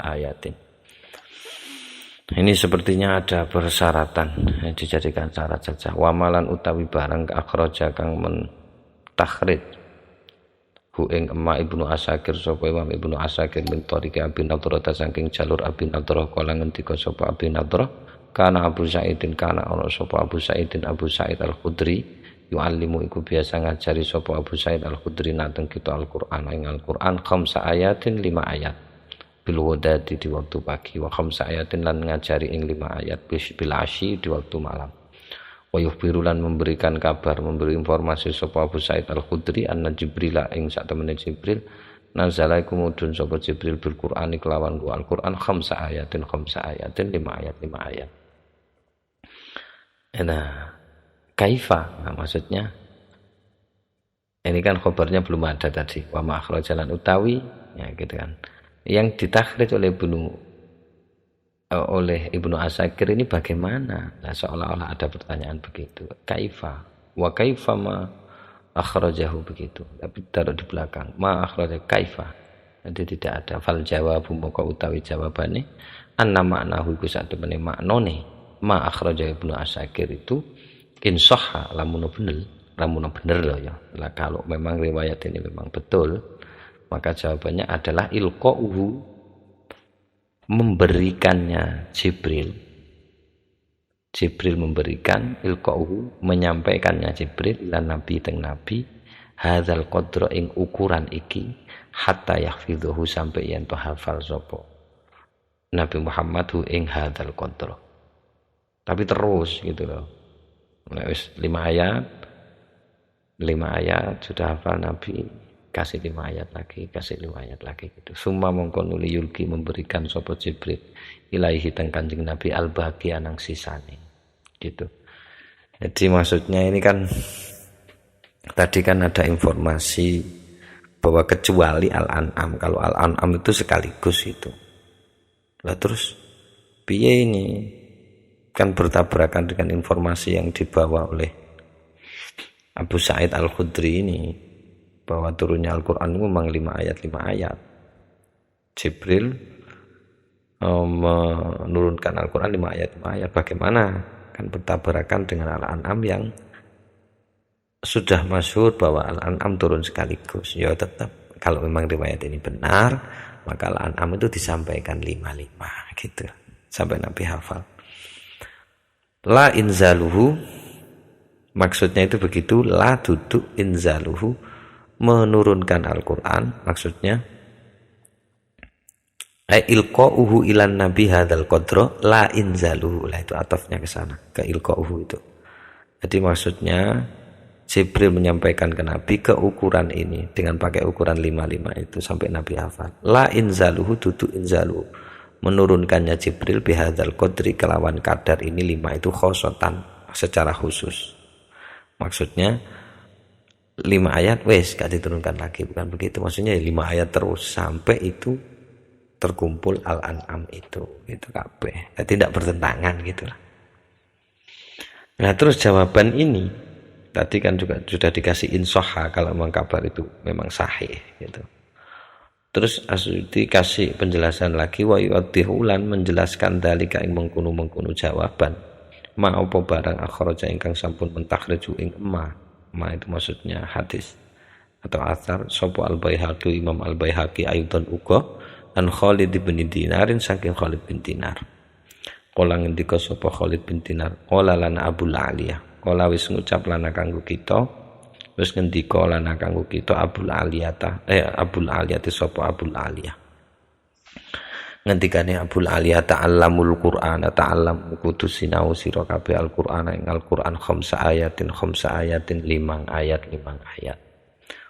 ayatin. Ini sepertinya ada persyaratan, dijadikan syarat saja. Wa malan utawi barang akhraja kang mentakhrij hu ing Emma Ibnu Asakir sapa Imam Ibnu Asakir min tariqi Abi Nadrah saking jalur Abi Nadrah kala ngendika sapa Abi Nadrah kana Abu Sa'idin kana ana sapa Abu Sa'idin Abu Sa'id Al-Khudri yu'allimu iku biasa ngajari sapa Abu Sa'id Al-Khudri nateng kita Al-Qur'an ing Al-Qur'an 5 ayatin 5 ayat bil ghadati di waktu pagi wa 5 ayatin lan ngajari ing 5 ayat bil 'ashyi di waktu malam wa yukhbiru lan memberikan kabar memberi informasi sapa Abu Sa'id Al-Khudri anna Jibril ing sak temene Jibril nazala iku mudhun sapa Jibril bil Qur'ani kelawan Al-Qur'an 5 ayatin 5 ayat. Nah, kaifa, nah, maksudnya ini kan khabarnya belum ada tadi. Wa ma akhrajalan utawi, ya gitu kan. Yang ditakhrij oleh Ibnu Asakir ini bagaimana? Nah, seolah-olah ada pertanyaan begitu. Kaifa? Wa kaifa ma akhrajahu begitu. Tapi taruh di belakang. Ma akhraja kaifa. Jadi tidak ada fal jawabu moko utawi jawabane anna maknahu iku sak temene maknane ma akhraja Ibnu Asakir itu in sahha lamun bener loh ya. Lah kalau memang riwayat ini memang betul, maka jawabannya adalah ilqa'uhu, memberikannya Jibril memberikan, ilqa'uhu menyampaikannya Jibril lan nabi teng nabi hadzal qadra ing ukuran iki hatta yahfidhuhu sampai yen to hafal sapa Nabi Muhammad hu ing hadzal qadra. Tapi terus gitu loh. Wis 5 ayat sudah hafal Nabi, kasih 5 ayat lagi gitu. Summa mongko nuli yulki memberikan sapa Jibril ilaihi teng Kanjeng Nabi al-baqi anang sisane. Gitu. Jadi maksudnya ini kan tadi kan ada informasi bahwa kecuali Al-An'am, kalau Al-An'am itu sekaligus itu. Lah terus piye ini? Kan bertabrakan dengan informasi yang dibawa oleh Abu Sa'id Al-Khudri ini, bahwa turunnya Al-Quran memang 5 ayat. Jibril menurunkan Al-Quran 5 ayat. Bagaimana? Kan bertabrakan dengan Al-An'am yang sudah masyhur bahwa Al-An'am turun sekaligus. Ya tetap kalau memang riwayat ini benar, maka Al-An'am itu disampaikan 5 gitu sampai Nabi hafal. La inzaluhu, maksudnya itu begitu. La duduk inzaluhu, menurunkan Al-Quran, maksudnya ilqa'uhu ilan nabi hadzal qadra la inzaluhu. Lah itu atafnya ke sana, ke ilqa'uhu itu. Jadi maksudnya Jibril menyampaikan ke Nabi ke ukuran ini dengan pakai ukuran 5 itu sampai Nabi hafal. La inzaluhu duduk inzaluhu, menurunkannya Jibril bihadzal qadri kelawan kadar ini 5 itu khosotan secara khusus. Maksudnya 5 ayat wes gak diturunkan lagi, bukan begitu. Maksudnya 5 ayat terus sampai itu terkumpul Al-An'am itu kabeh. Tidak bertentangan gitulah. Nah, terus jawaban ini tadi kan juga sudah dikasih inshoha kalau memang kabar itu memang sahih gitu. Terus Asy'uti kasih penjelasan lagi wa yu'addihulan menjelaskan dalika ing mengkono jawaban. Ma apa barang akhraja ingkang sampun mentakhriju ing ma itu maksudnya hadis atau athar sapa Al-Baihaqi Imam Al-Baihaqi ayudan uga an Khalid bin Dinarin saking Khalid bin Dinar. Kala ngendika sapa Khalid bin Dinar, qala lana Abul Aliyah. Kala wis ngucap lana kanggo kita, wis ngendika lana kanggo kita Abul Aliyati sapa Abul Aliyah. Ngendikane Abul Aliyah ta'allamul Qur'an, ta'allam kudu sinau sira kabeh Al-Qur'an ing Al-Qur'an 5 ayatin 5 ayat.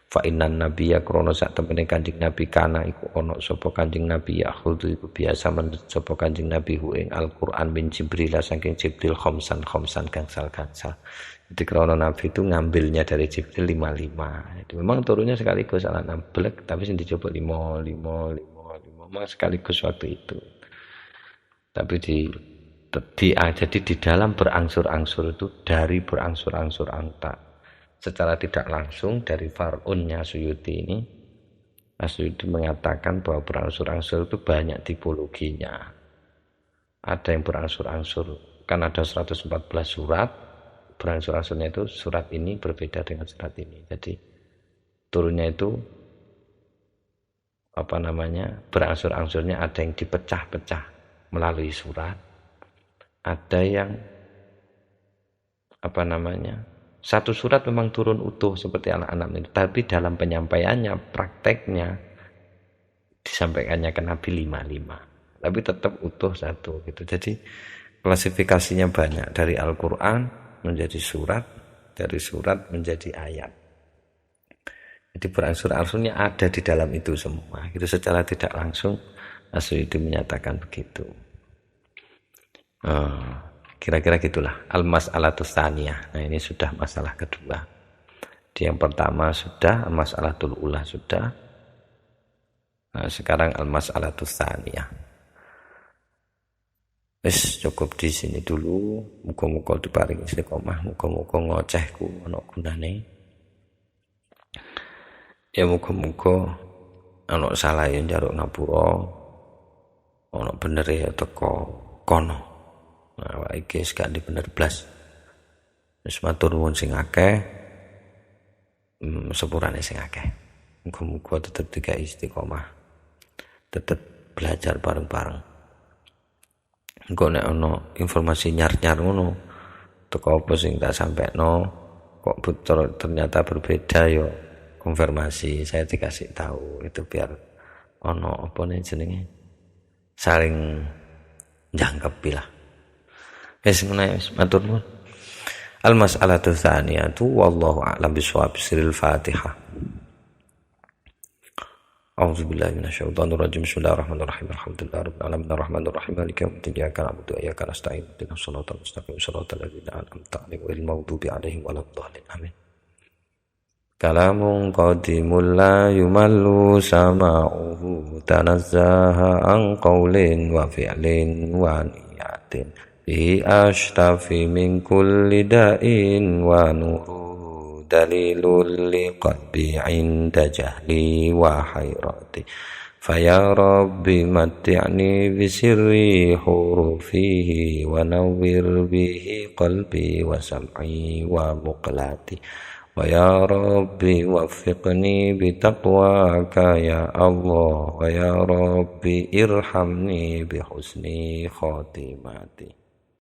Fa innan nabiyya krana sak temene Kanjeng Nabi kana iku ana sapa Kanjeng Nabi ya khudu iku biasa menurut sapa Kanjeng Nabi hu ing Al-Qur'an min Jibril saking Jibril khamsan gangsal. Jadi krana Nabi itu ngambilnya dari Jibril 5. Itu memang turunnya sekaligus ala 16 tapi sing dicoba 5 sekaligus waktu itu. Tapi jadi di dalam berangsur-angsur itu dari berangsur-angsur angka secara tidak langsung dari far'unnya Suyuti ini, Suyuti mengatakan bahwa berangsur-angsur itu banyak tipologinya. Ada yang berangsur-angsur, kan ada 114 surat, berangsur-angsurnya itu surat ini berbeda dengan surat ini. Jadi turunnya itu berangsur-angsurnya ada yang dipecah-pecah melalui surat, ada yang satu surat memang turun utuh seperti anak-anak itu, tapi dalam penyampaiannya, prakteknya disampaikannya ke Nabi 5, tapi tetap utuh satu gitu. Jadi klasifikasinya banyak, dari Al-Quran menjadi surat, dari surat menjadi ayat. Jadi berangsur-angsurnya ada di dalam itu semua. Itu secara tidak langsung Asy'uti menyatakan begitu. Kira-kira gitulah al-mas'alatus tsaniyah. Nah, ini sudah masalah kedua. Yang pertama sudah al-mas'alatul ula sudah. Nah, sekarang al-mas'alatus tsaniyah. Wis cukup di sini dulu. Muga-muga diparingi istiqomah, muga-muga ngocehku ono gunane. Ya muga-muga ana salah ya njaluk ngapura, ana bener ya teko kono. Nah, awake iki wis gak bener blas. Wis matur nuwun sing akeh, sepurane sing akeh. Muga-muga tetep dikai istiqomah. Tetep belajar bareng-bareng. Engko nek ana informasi nyar-nyar ngono, teko apa sing tak sampekno, kok ternyata berbeda yo konfirmasi, saya dikasih tahu itu biar ono apa nih jenenge saling jangkepi lah. Wis ngono wis matur nuwun. Al-mas'alatu tsaniyatu wallahu a'lam bishawab siril Fatihah. A'udzu billahi minasyaitonir rajim. Bismillahirrahmanirrahim. Alhamdulillahirabbil alamin arrahmanir rahim maliki yaumiddin iyyaka na'budu wa iyyaka nasta'in ihdinas siratal mustaqim siratal ladzina an'amta 'alaihim ghairil maghdubi 'alaihim waladdallin. Amin. Kalamun qadimul la yumallu sama'uhu tanazzaha an qawlin wa fi'lin wa niyatin bi ashtafi min kulli da'in wa nuruhu dalilul liqalbi 'inda jahli wa hayrati faya rabbi matti'ni bisirri hurufihi wa nawwir bihi qalbi wa sam'i wa muqlati wa ya rabbi waffiqni bitaqwaka ya Allah wa ya rabbi irhamni bihusni khatimati.